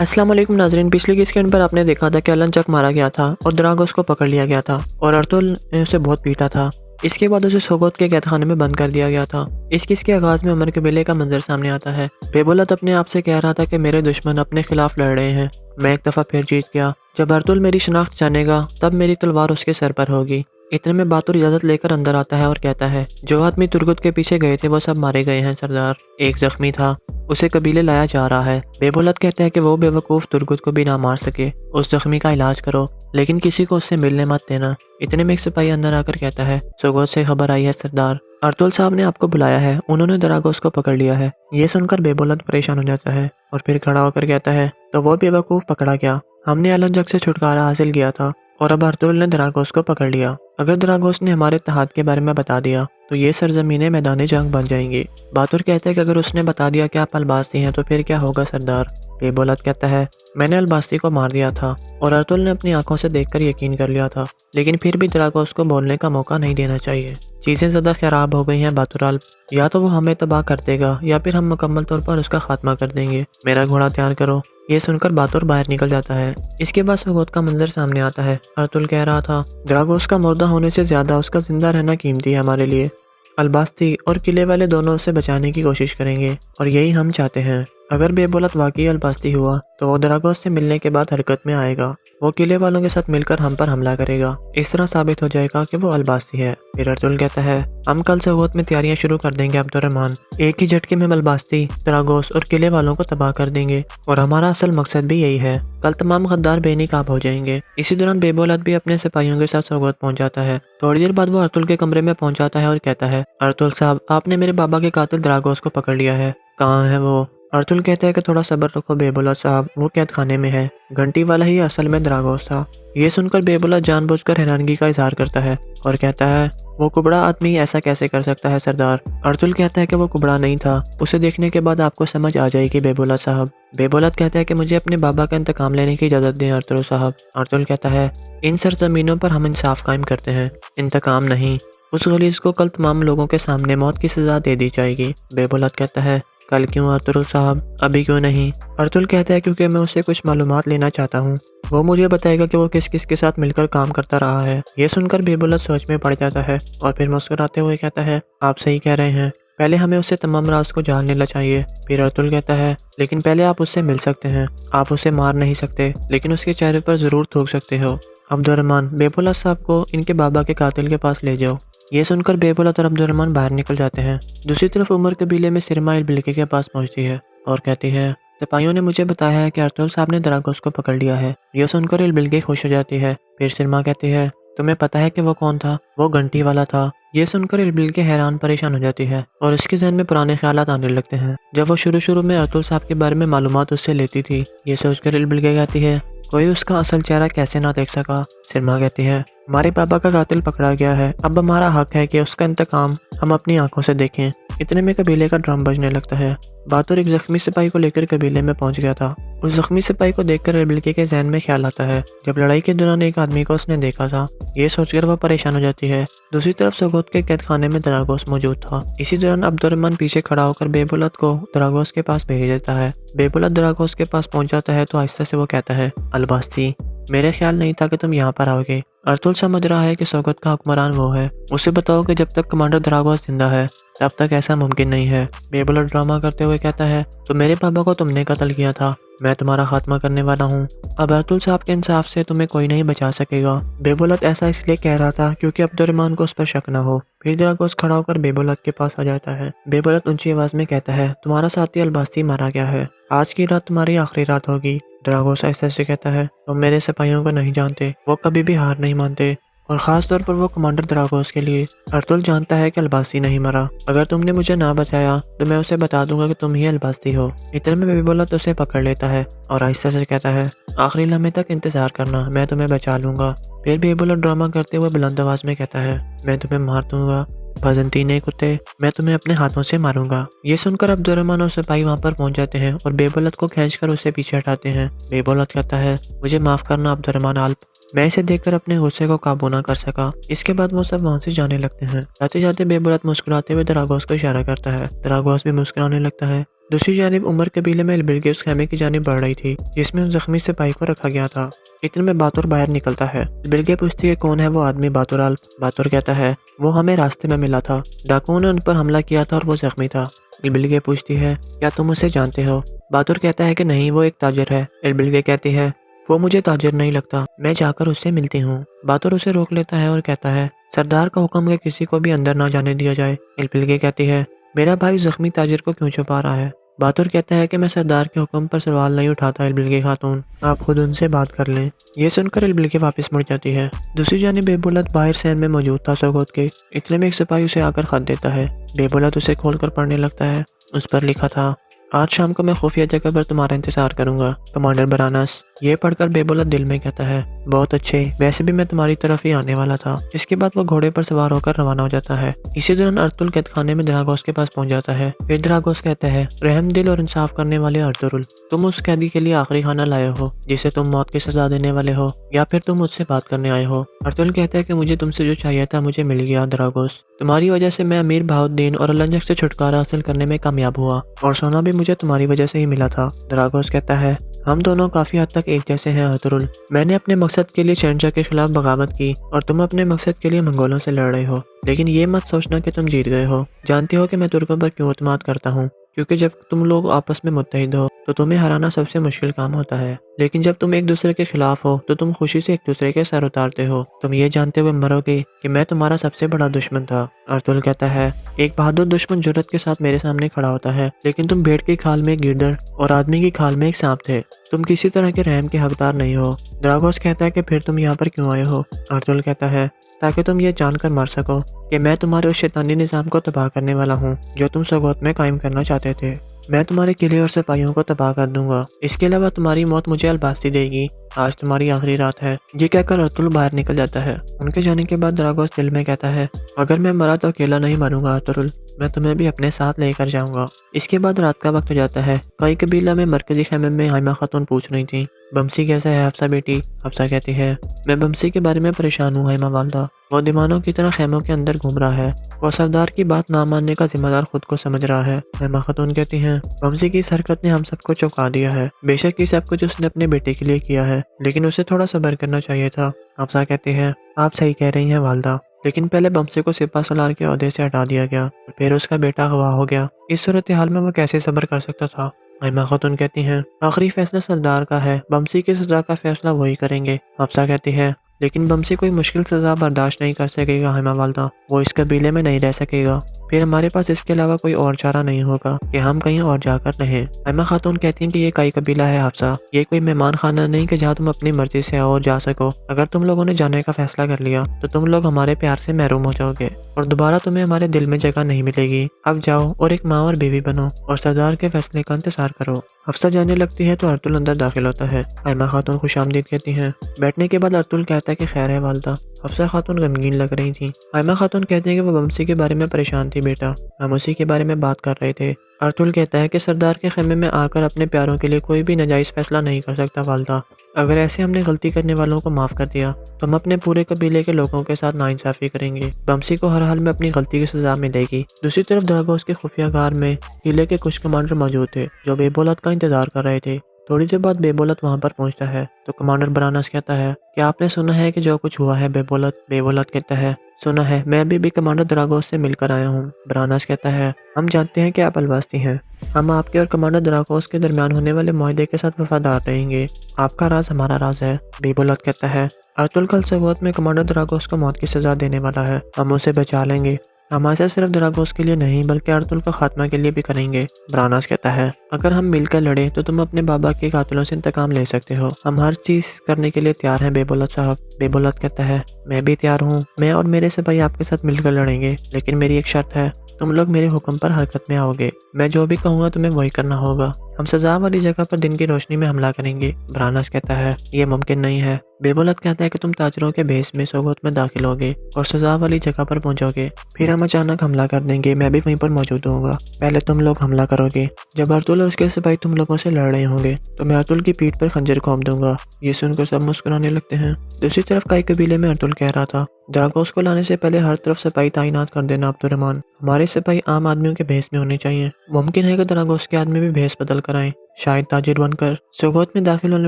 अस्सलाम वालेकुम नाजरीन, पिछले की स्क्रीन पर आपने देखा था कि अलन चक मारा गया था और द्रागोस को पकड़ लिया गया था और अर्तुल ने उसे बहुत पीटा था। इसके बाद उसे सोगोत के कैदखाने में बंद कर दिया गया था। इस किस के आगाज में उमर कबीले का मंजर सामने आता है। बेबुलत अपने आप से कह रहा था कि मेरे दुश्मन अपने खिलाफ लड़ रहे हैं। मैं एक दफा फिर जीत गया। जब अर्तुल मेरी शनाख्त जानेगा तब मेरी तलवार उसके सर पर होगी। इतने में बातुर इजाजत लेकर अंदर आता है और कहता है, जो आदमी तुर्गुत के पीछे गए थे वो सब मारे गए हैं सरदार। एक जख्मी था, उसे कबीले लाया जा रहा है। बेबुलत कहते हैं कि वो बेवकूफ़ तुर्गुत को भी ना मार सके। उस जख्मी का इलाज करो, लेकिन किसी को उससे मिलने मत देना। इतने में एक सिपाही अंदर आकर कहता है, सोगोत से खबर आई है सरदार, अर्तुल साहब ने आपको बुलाया है। उन्होंने द्रागोस को पकड़ लिया है। ये सुनकर बेबुलत परेशान हो जाता है और फिर खड़ा होकर कहता है, तो वो बेवकूफ़ पकड़ा गया। हमने अलन जग से छुटकारा हासिल किया था और अब अर्तुल ने द्रागोस को पकड़ लिया। अगर द्रागोस ने हमारे इत्तेहाद के बारे में बता दिया तो ये सरजमीनें मैदान जंग बन जाएंगी। बातुर कहते हैं कि अगर उसने बता दिया कि आप अलबास्ती हैं तो फिर क्या होगा सरदार? बेबुलत कहता है, मैंने अलबास्ती को मार दिया था और अर्तुल ने अपनी आंखों से देखकर यकीन कर लिया था, लेकिन फिर भी द्रागोस को बोलने का मौका नहीं देना चाहिए। चीज़ें ज़्यादा खराब हो गई हैं बातुराल, या तो वो हमें तबाह कर देगा या फिर हम मुकम्मल तौर पर उसका खात्मा कर देंगे। मेरा घोड़ा तैयार करो। ये सुनकर बातुर बाहर निकल जाता है। इसके बाद सोगोत का मंजर सामने आता है। अर्तुल कह रहा था, द्रागोस का मुर्दा होने से ज्यादा उसका जिंदा रहना कीमती है हमारे लिए। अलबास्ती और किले वाले दोनों उसे बचाने की कोशिश करेंगे और यही हम चाहते हैं। अगर बेबुलत वाकई अलबास्ती हुआ तो वो द्रागोस से मिलने के बाद हरकत में आएगा। वो किले वालों के साथ मिलकर हम पर हमला करेगा। इस तरह साबित हो जाएगा कि वो अलबास्ती है। फिर अर्तुल कहता है, हम कल सोगोत में तैयारियां शुरू कर देंगे अब्दुर्रहमान। एक ही झटके में अलबास्ती, द्रागोस और किले वालों को तबाह कर देंगे और हमारा असल मकसद भी यही है। कल तमाम गद्दार बेनकाब हो जाएंगे। इसी दौरान बेबुलत भी अपने सिपाहियों के साथ सोगोत पहुंच जाता है। थोड़ी देर बाद वो अर्तुल के कमरे में पहुंच जाता है और कहता है, अर्तुल साहब, आपने मेरे बाबा के कातिल द्रागोस को पकड़ लिया है। कहाँ है वो? अर्तुल कहता है कि थोड़ा सब्र रखो बेबुलत साहब, वो कैद खाने में है। घंटी वाला ही असल में द्रागोस था। ये सुनकर बेबुलत जानबूझकर हैरानगी का इजहार करता है और कहता है, वो कुबड़ा आदमी ऐसा कैसे कर सकता है सरदार? अर्तुल कहता है कि वो कुबड़ा नहीं था। उसे देखने के बाद आपको समझ आ जाएगी बेबुलत साहब। बेबुलत कहता है कि मुझे अपने बाबा का इंतकाम लेने की इजाजत दें अर्तुल साहब। अर्तुल कहता है, इन सरजमीनों पर हम इंसाफ कायम करते हैं, इंतकाम नहीं। उस गलीज को कल तमाम लोगों के सामने मौत की सजा दे दी जाएगी। बेबुलत कहता है, कल क्यों अर्तुल साहब, अभी क्यों नहीं? अर्तुल कहता है, क्योंकि मैं उससे कुछ मालूमात लेना चाहता हूँ। वो मुझे बताएगा कि वो किस किस के साथ मिलकर काम करता रहा है। ये सुनकर बेबुलत सोच में पड़ जाता है और फिर मुस्कुराते हुए कहता है, आप सही कह रहे हैं, पहले हमें उससे तमाम राज को जान लेना चाहिए। फिर अर्तुल कहता है, लेकिन पहले आप उससे मिल सकते हैं। आप उसे मार नहीं सकते, लेकिन उसके चेहरे पर जरूर थूक सकते हो। अब्दुर्रहमान, बेबुलत साहब को इनके बाबा के कातिल के पास ले जाओ। ये सुनकर बेबुलत और अब्दुर्रहमान बाहर निकल जाते हैं। दूसरी तरफ उमर कबीले में सिरमा इल-बिल्की के पास पहुंचती है और कहती है, सिपाहियों ने मुझे बताया है कि अर्तुल साहब ने द्रागोस को पकड़ लिया है। ये सुनकर इल-बिल्की खुश हो जाती है। फिर सिरमा कहती है, तुम्हें पता है कि वो कौन था? वो घंटी वाला था। ये सुनकर इल-बिल्की हैरान परेशान हो जाती है और उसके जहन में पुराने ख्यालात आने लगते हैं, जब वो शुरू में अर्तुल साहब के बारे में मालूमात उससे लेती थी। ये सोचकर इल-बिल्की कहती है, कोई उसका असल चेहरा कैसे ना देख सका। सिरमा कहती है, हमारे पापा का कातिल पकड़ा गया है, अब हमारा हक है कि उसका इंतकाम हम अपनी आंखों से देखें। इतने में कबीले का ड्रम बजने लगता है। बातुर एक जख्मी सिपाही को लेकर कबीले में पहुंच गया था। उस जख्मी सिपाही को देखकर एलबिल्के के जहन में ख्याल आता है, जब लड़ाई के दौरान एक आदमी को उसने देखा था। ये सोचकर वह परेशान हो जाती है। दूसरी तरफ सोगोत के कैद खाने में दरागोस मौजूद था। इसी दौरान अब्दुर्रहमान पीछे खड़ा होकर बेबुलत को दरागोस के पास भेज देता है। बेबुलत दरागोस के पास पहुंच जाता है तो आहिस्ता से वो कहता है, अलबास्ती, मेरे ख्याल नहीं था कि तुम यहाँ पर आओगे। अर्तुल समझ रहा है कि सोगत का हुक्मरान वो है। उसे बताओ कि जब तक कमांडर दरागोस जिंदा है तब तक ऐसा मुमकिन नहीं है। बेबुलत ड्रामा करते हुए कहता है, तो मेरे पापा को तुमने कत्ल किया था, मैं तुम्हारा खात्मा करने वाला हूँ। अब अर्तुल साहब के इंसाफ से तुम्हें कोई नहीं बचा सकेगा। बेबुलत ऐसा इसलिए कह रहा था क्योंकि अब्दुर्रहमान को उस पर शक न हो। फिर दरागोस खड़ा होकर बेबुलत के पास आ जाता है। बेबुलत ऊंची आवाज में कहता है, तुम्हारा साथी अलबास्ती मारा गया है, आज की रात तुम्हारी आखिरी रात होगी। दरागोस ऐसे से कहता है, तुम मेरे सिपाहियों को नहीं जानते, वो कभी भी हार नहीं मानते, और ख़ास तौर पर वो कमांडर दरागोस के लिए। अर्तुल जानता है कि अलबास्ती नहीं मरा। अगर तुमने मुझे ना बचाया तो मैं उसे बता दूंगा कि तुम ही अलबास्ती हो। इतने में बेबुलत उसे पकड़ लेता है और आहिस्ता से कहता है, आखिरी लम्हे तक इंतजार करना, मैं तुम्हें बचा लूंगा। फिर बेबुलत ड्रामा करते हुए बुलंद आवाज में कहता है, मैं तुम्हें मार दूंगा, बजंतीने कुत्ते, मैं तुम्हें अपने हाथों से मारूंगा। ये सुनकर अब्दुर्रहमान और सिपाही वहां पर पहुंच जाते हैं और बेबुलत को खींचकर उसे पीछे हटाते हैं। बेबुलत कहता है, मुझे माफ करना अब्दुर्रहमान आल्प, मैं इसे देखकर अपने गुस्से को काबू ना कर सका। इसके बाद वो सब वहां से जाने लगते हैं। जाते जाते बेबुलत मुस्कुराते हुए दरागोस को इशारा करता है। दरागोस भी मुस्कुराने लगता है। दूसरी जानिब उमर कबीले में एलबिल्के उस खेमे की जानिब बढ़ रही थी जिसमें उस जख्मी सिपाही को रखा गया था। इतने में बातुर बाहर निकलता है। एलबिल्के पूछती है, कौन है वो आदमी बातुर आल्प? बातुर कहता है, वो हमें रास्ते में मिला था, डाकुओं ने उन पर हमला किया था और वो जख्मी था। एलबिल्के पूछती है, क्या तुम उसे जानते हो? बातुर कहता है कि नहीं, वो एक ताजिर है। एलबिल्के कहती है, वो मुझे ताजिर नहीं लगता, मैं जाकर उससे मिलती हूँ। बातुर उसे रोक लेता है और कहता है, सरदार का हुक्म है किसी को भी अंदर ना जाने दिया जाए। एलबिल्के कहती है, मेरा भाई जख्मी ताजिर को क्यों छुपा रहा है? बातुर कहता है कि मैं सरदार के हुक्म पर सवाल नहीं उठाता एलबिल्के खातून, आप खुद उनसे बात कर लें। ये सुनकर एलबिल्के वापस मुड़ जाती है। दूसरी जानिब बेबुलत बाहर सैन में मौजूद था सोगोत के। इतने में एक सिपाही उसे आकर खत देता है। बेबुलत उसे खोलकर पढ़ने लगता है। उस पर लिखा था, आज शाम को मैं खुफिया जगह पर तुम्हारा इंतजार करूंगा, कमांडर बरानस। ये पढ़कर बेबुलत दिल में कहता है, बहुत अच्छे, वैसे भी मैं तुम्हारी तरफ ही आने वाला था। इसके बाद वो घोड़े पर सवार होकर रवाना हो जाता है। इसी दौरान अर्तुल कैद खाने में दरागोस के पास पहुंच जाता है। फिर दरागोस कहता है, रहम दिल और इंसाफ करने वाले अर्तुल, तुम उस कैदी के लिए आखिरी खाना लाए हो जिसे तुम मौत की सजा देने वाले हो, या फिर तुम मुझसे बात करने आए हो? अर्तुल कहता है कि मुझे तुमसे जो चाहिए था मुझे मिल गया दरागोस, तुम्हारी वजह से मैं अमीर बहाउद्दीन और अलंजक से छुटकारा हासिल करने में कामयाब हुआ, और सोना भी मुझे तुम्हारी वजह से ही मिला था। दरागोस कहता है, हम दोनों काफी हद तक एक जैसे हैं अर्तुल। मैंने अपने मकसद के लिए शहंशाह के खिलाफ बगावत की और तुम अपने मकसद के लिए मंगोलों से लड़ रहे हो, लेकिन ये मत सोचना कि तुम जीत गए हो। जानते हो कि मैं तुर्कों पर क्यों एतमाद करता हूँ? क्योंकि जब तुम लोग आपस में मुत्तहिद हो तो तुम्हें हराना सबसे मुश्किल काम होता है, लेकिन जब तुम एक दूसरे के खिलाफ हो तो तुम खुशी से एक दूसरे के सर उतारते हो। तुम ये जानते हुए मरोगे कि मैं तुम्हारा सबसे बड़ा दुश्मन था। अर्तुल कहता है, एक बहादुर दुश्मन जुर्रत के साथ मेरे सामने खड़ा होता है, लेकिन तुम भेड़ की खाल में एक गिरदड़ और आदमी की खाल में एक सांप थे। तुम किसी तरह के रहम के हकदार नहीं हो। दरागोस कहता है कि फिर तुम यहाँ पर क्यों आए हो? अर्तुल कहता है, ताकि तुम ये जानकर मर सको कि मैं तुम्हारे उस शैतानी निज़ाम को तबाह करने वाला हूँ जो तुम सोगोत में कायम करना चाहते थे। मैं तुम्हारे किले और सिपाहियों को तबाह कर दूंगा। इसके अलावा तुम्हारी मौत मुझे अलबास्ती देगी। आज तुम्हारी आखिरी रात है। ये कहकर अर्तुल बाहर निकल जाता है। उनके जाने के बाद दरागोस दिल में कहता है, अगर मैं मरा तो अकेला नहीं मरूंगा अर्तुल, मैं तुम्हें भी अपने साथ लेकर जाऊंगा। इसके बाद रात का वक्त हो जाता है। कई कबीला में मरकजी खेमे में हाइमा खातून पूछ रही थी, बमसी कैसा है हफ्सा बेटी? हफ्सा कहती है, मैं बमसी के बारे में परेशान हूँ हाइमा वालदा, वो दीवानों की तरह खेमों के अंदर घूम रहा है, वो सरदार की बात ना मानने का जिम्मेदार खुद को समझ रहा है। हाइमा खातून कहती हैं, बमसी की इस हरकत ने हम सबको चौंका दिया है। बेशक ये सब कुछ उसने अपने बेटे के लिए किया है, लेकिन उसे थोड़ा सब्र करना चाहिए था। हफ्सा कहती है, आप सही कह रही हैं वालदा, लेकिन पहले बमसी को सिपा सलार के ओहदे से हटा दिया गया, फिर उसका बेटा अगवा हो गया। इस सूरत हाल में वो कैसे सब्र कर सकता था? हाइमा खातून कहती हैं, आखिरी फैसला सरदार का है, बमसी की सजा का फैसला वही करेंगे। हफ्सा कहती है, लेकिन बमसी कोई मुश्किल सजा बर्दाश्त नहीं कर सकेगा हाइमा वालदा, वो इस कबीले में नहीं रह सकेगा। फिर हमारे पास इसके अलावा कोई और चारा नहीं होगा कि हम कहीं और जाकर रहें। आयमा खातून कहती हैं कि ये काई कबीला है हफ्सा, ये कोई मेहमान खाना नहीं कि जहाँ तुम अपनी मर्जी से आओ और जा सको। अगर तुम लोगों ने जाने का फैसला कर लिया तो तुम लोग हमारे प्यार से महरूम हो जाओगे और दोबारा तुम्हें हमारे दिल में जगह नहीं मिलेगी। अब जाओ और एक माँ और बीवी बनो और सरदार के फैसले का इंतजार करो। हफ्सा जाने लगती है तो अर्तुल अंदर दाखिल होता है। आयमा खातून खुशामदीद कहती हैं। बैठने के बाद अर्तुल कहता है कि खैर है वालदा। हफ्सा खातून गमगीन लग रही थी। आयमा खातून कहती है कि वो बमसी के बारे में परेशान थी बेटा, हम उसी के बारे में बात कर रहे थे। अर्तुल कहता है कि सरदार के खेमे में आकर अपने प्यारों के लिए कोई भी नाजायज़ फैसला नहीं कर सकता वालदा। अगर ऐसे हमने गलती करने वालों को माफ़ कर दिया तो हम अपने पूरे कबीले के लोगों के साथ नाइंसाफ़ी करेंगे। बमसी को हर हाल में अपनी गलती की सज़ा मिलेगी। दूसरी तरफ दरागोस के खुफिया गार में किले के कुछ कमांडर मौजूद थे जो बेबोलत का इंतजार कर रहे थे। थोड़ी देर बाद बेबोलत वहां पर पहुंचता है तो कमांडर ब्रानस कहता है कि आपने सुना है कि जो कुछ हुआ है बेबोलत। बेबोलत कहता है सुना है, मैं अभी भी कमांडर दरागोस से मिलकर आया हूँ। ब्रानस कहता है हम जानते हैं कि आप अलवास्ती हैं, हम आपके और कमांडर दरागोस के दरमियान होने वाले मुआहदे के साथ वफादार रहेंगे, आपका राज हमारा राज है। बेबोलत कहता है अर्तुल कल सगोत में कमांडर दरागोस को मौत की सजा देने वाला है, हम उसे बचा लेंगे। हम ऐसा सिर्फ दरागोस के लिए नहीं बल्कि अर्तुल का खात्मा के लिए भी करेंगे। ब्रानस कहता है अगर हम मिलकर लड़े तो तुम अपने बाबा के कातिलों से इंतकाम ले सकते हो, हम हर चीज करने के लिए तैयार हैं बेबोलत साहब। बेबोलत कहता है मैं भी तैयार हूँ, मैं और मेरे सिपाही आपके साथ मिलकर लड़ेंगे, लेकिन मेरी एक शर्त है, तुम लोग मेरे हुक्म पर हरकत में आओगे, मैं जो भी कहूँगा तुम्हें वही करना होगा। हम सजा वाली जगह पर दिन की रोशनी में हमला करेंगे। ब्रानस कहता है ये मुमकिन नहीं है। बेबोलत कहता है कि तुम ताजरों के भेस में सोगोत में दाखिल होगे और सजा वाली जगह पर पहुंचोगे, फिर हम अचानक हमला कर देंगे, मैं भी वहीं पर मौजूद होऊंगा। पहले तुम लोग हमला करोगे, जब अर्तुल और उसके सिपाही तुम लोगों से लड़ रहे होंगे तो मैं अर्तुल की पीठ पर खंजर घोंप दूंगा। ये सुनकर सब मुस्कुराने लगते हैं। दूसरी तरफ काई कबीले में अर्तुल कह रहा था दरागोस को लाने से पहले हर तरफ सिपाही तैनात कर देना अब्दुर्रहमान, हमारे सिपाही आम आदमियों के भेस में होने चाहिए। मुमकिन है कि दरागोस के आदमी भी भेस बदल कर आए, शायद ताजिर बनकर। सोगोत में दाखिल होने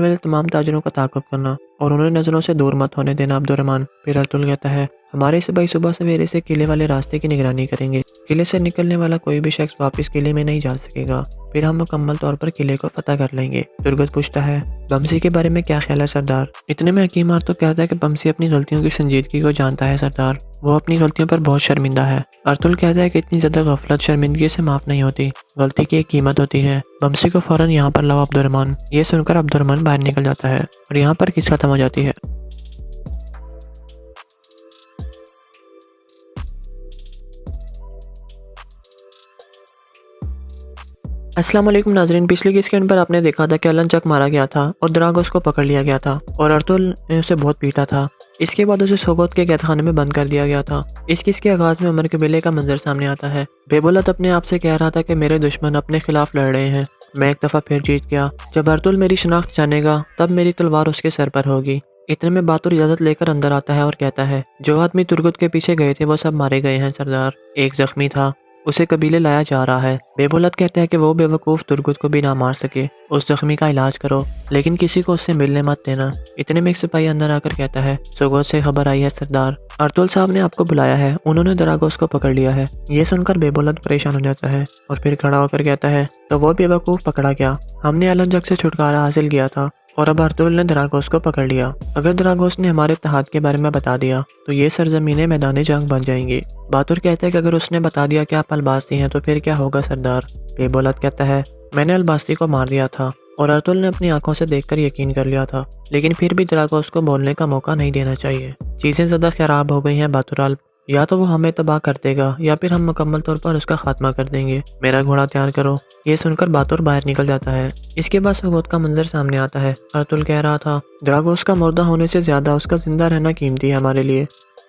वाले तमाम ताजिरों का ताक़ुब करना और उन्हें नजरों से दूर मत होने देना अब्दुर्रहमान। फिर अर्तुल कहता है हमारे सिपाही सुबह सवेरे से किले वाले रास्ते की निगरानी करेंगे, किले से निकलने वाला कोई भी शख्स वापस किले में नहीं जा सकेगा, फिर हम मुकम्मल तौर पर किले को फतह कर लेंगे। दुर्गत पूछता है बमसी के बारे में क्या ख्याल है सरदार। इतने में हकीम अर्तुल कहता है कि बमसी अपनी गलतियों की संजीदगी को जानता है सरदार, वो अपनी गलतियों पर बहुत शर्मिंदा है। अर्तुल कहता है कि इतनी ज्यादा गफलत शर्मिंदगी से माफ नहीं होती, गलती की एक कीमत होती है। बमसी को फौरन यहाँ पर लाओ अब्दुर्रहमान। ये सुनकर अब्दुर्रहमान बाहर निकल जाता है और यहाँ पर किस्सा खत्म हो जाती है। अस्सलाम वालेकुम नाजरीन, पिछले किस के अंदर आपने देखा था कि अलन चक मारा गया था और दरागोस को पकड़ लिया गया था और अर्तुल ने उसे बहुत पीटा था। इसके बाद उसे सोगोत के कैद खाने में बंद कर दिया गया था। इस किस के आगाज में उमर कबीले का मंजर सामने आता है। बेबोलत अपने आप से कह रहा था कि मेरे दुश्मन अपने खिलाफ लड़ रहे हैं, मैं एक दफा फिर जीत गया। जब अर्तुल मेरी शनाख्त जानेगा तब मेरी तलवार उसके सर पर होगी। इतने में बातुर इजाजत लेकर अंदर आता है और कहता है जो आदमी तुर्गुत के पीछे गए थे वो सब मारे गए हैं सरदार, एक जख्मी था, उसे कबीले लाया जा रहा है। बेबोलत कहता है कि वो बेवकूफ़ तुर्गुत को भी ना मार सके, उस जख्मी का इलाज करो, लेकिन किसी को उससे मिलने मत देना। इतने में एक सिपाही अंदर आकर कहता है सोगोत से खबर आई है सरदार, अर्तुल साहब ने आपको बुलाया है, उन्होंने दरागोस को पकड़ लिया है। ये सुनकर बेबोलत परेशान हो जाता है और फिर खड़ा होकर कहता है तो वो बेवकूफ़ पकड़ा गया, हमने अलन जक से छुटकारा हासिल किया था और अब अर्तुल ने दरागोस को पकड़ लिया। अगर दरागोस ने हमारे इत्तेहाद के बारे में बता दिया तो ये सरजमीनें मैदान जंग बन जाएंगी। बातुर कहता है कि अगर उसने बता दिया कि आप अलबास्ती हैं तो फिर क्या होगा सरदार। बेबोलत कहता है मैंने अलबास्ती को मार दिया था और अर्तुल ने अपनी आंखों से देखकर यकीन कर लिया था, लेकिन फिर भी दरागोस को बोलने का मौका नहीं देना चाहिए। चीज़ें ज़्यादा खराब हो गई हैं बातुराल, या तो वो हमें तबाह कर देगा या फिर हम मुकम्मल तौर पर उसका खात्मा कर देंगे, मेरा घोड़ा तैयार करो। ये सुनकर बातुर बाहर निकल जाता है। इसके बाद सोगोत का मंजर सामने आता है। अर्तुल कह रहा था दरागोस का मुर्दा होने से ज्यादा उसका जिंदा रहना कीमती है हमारे लिए।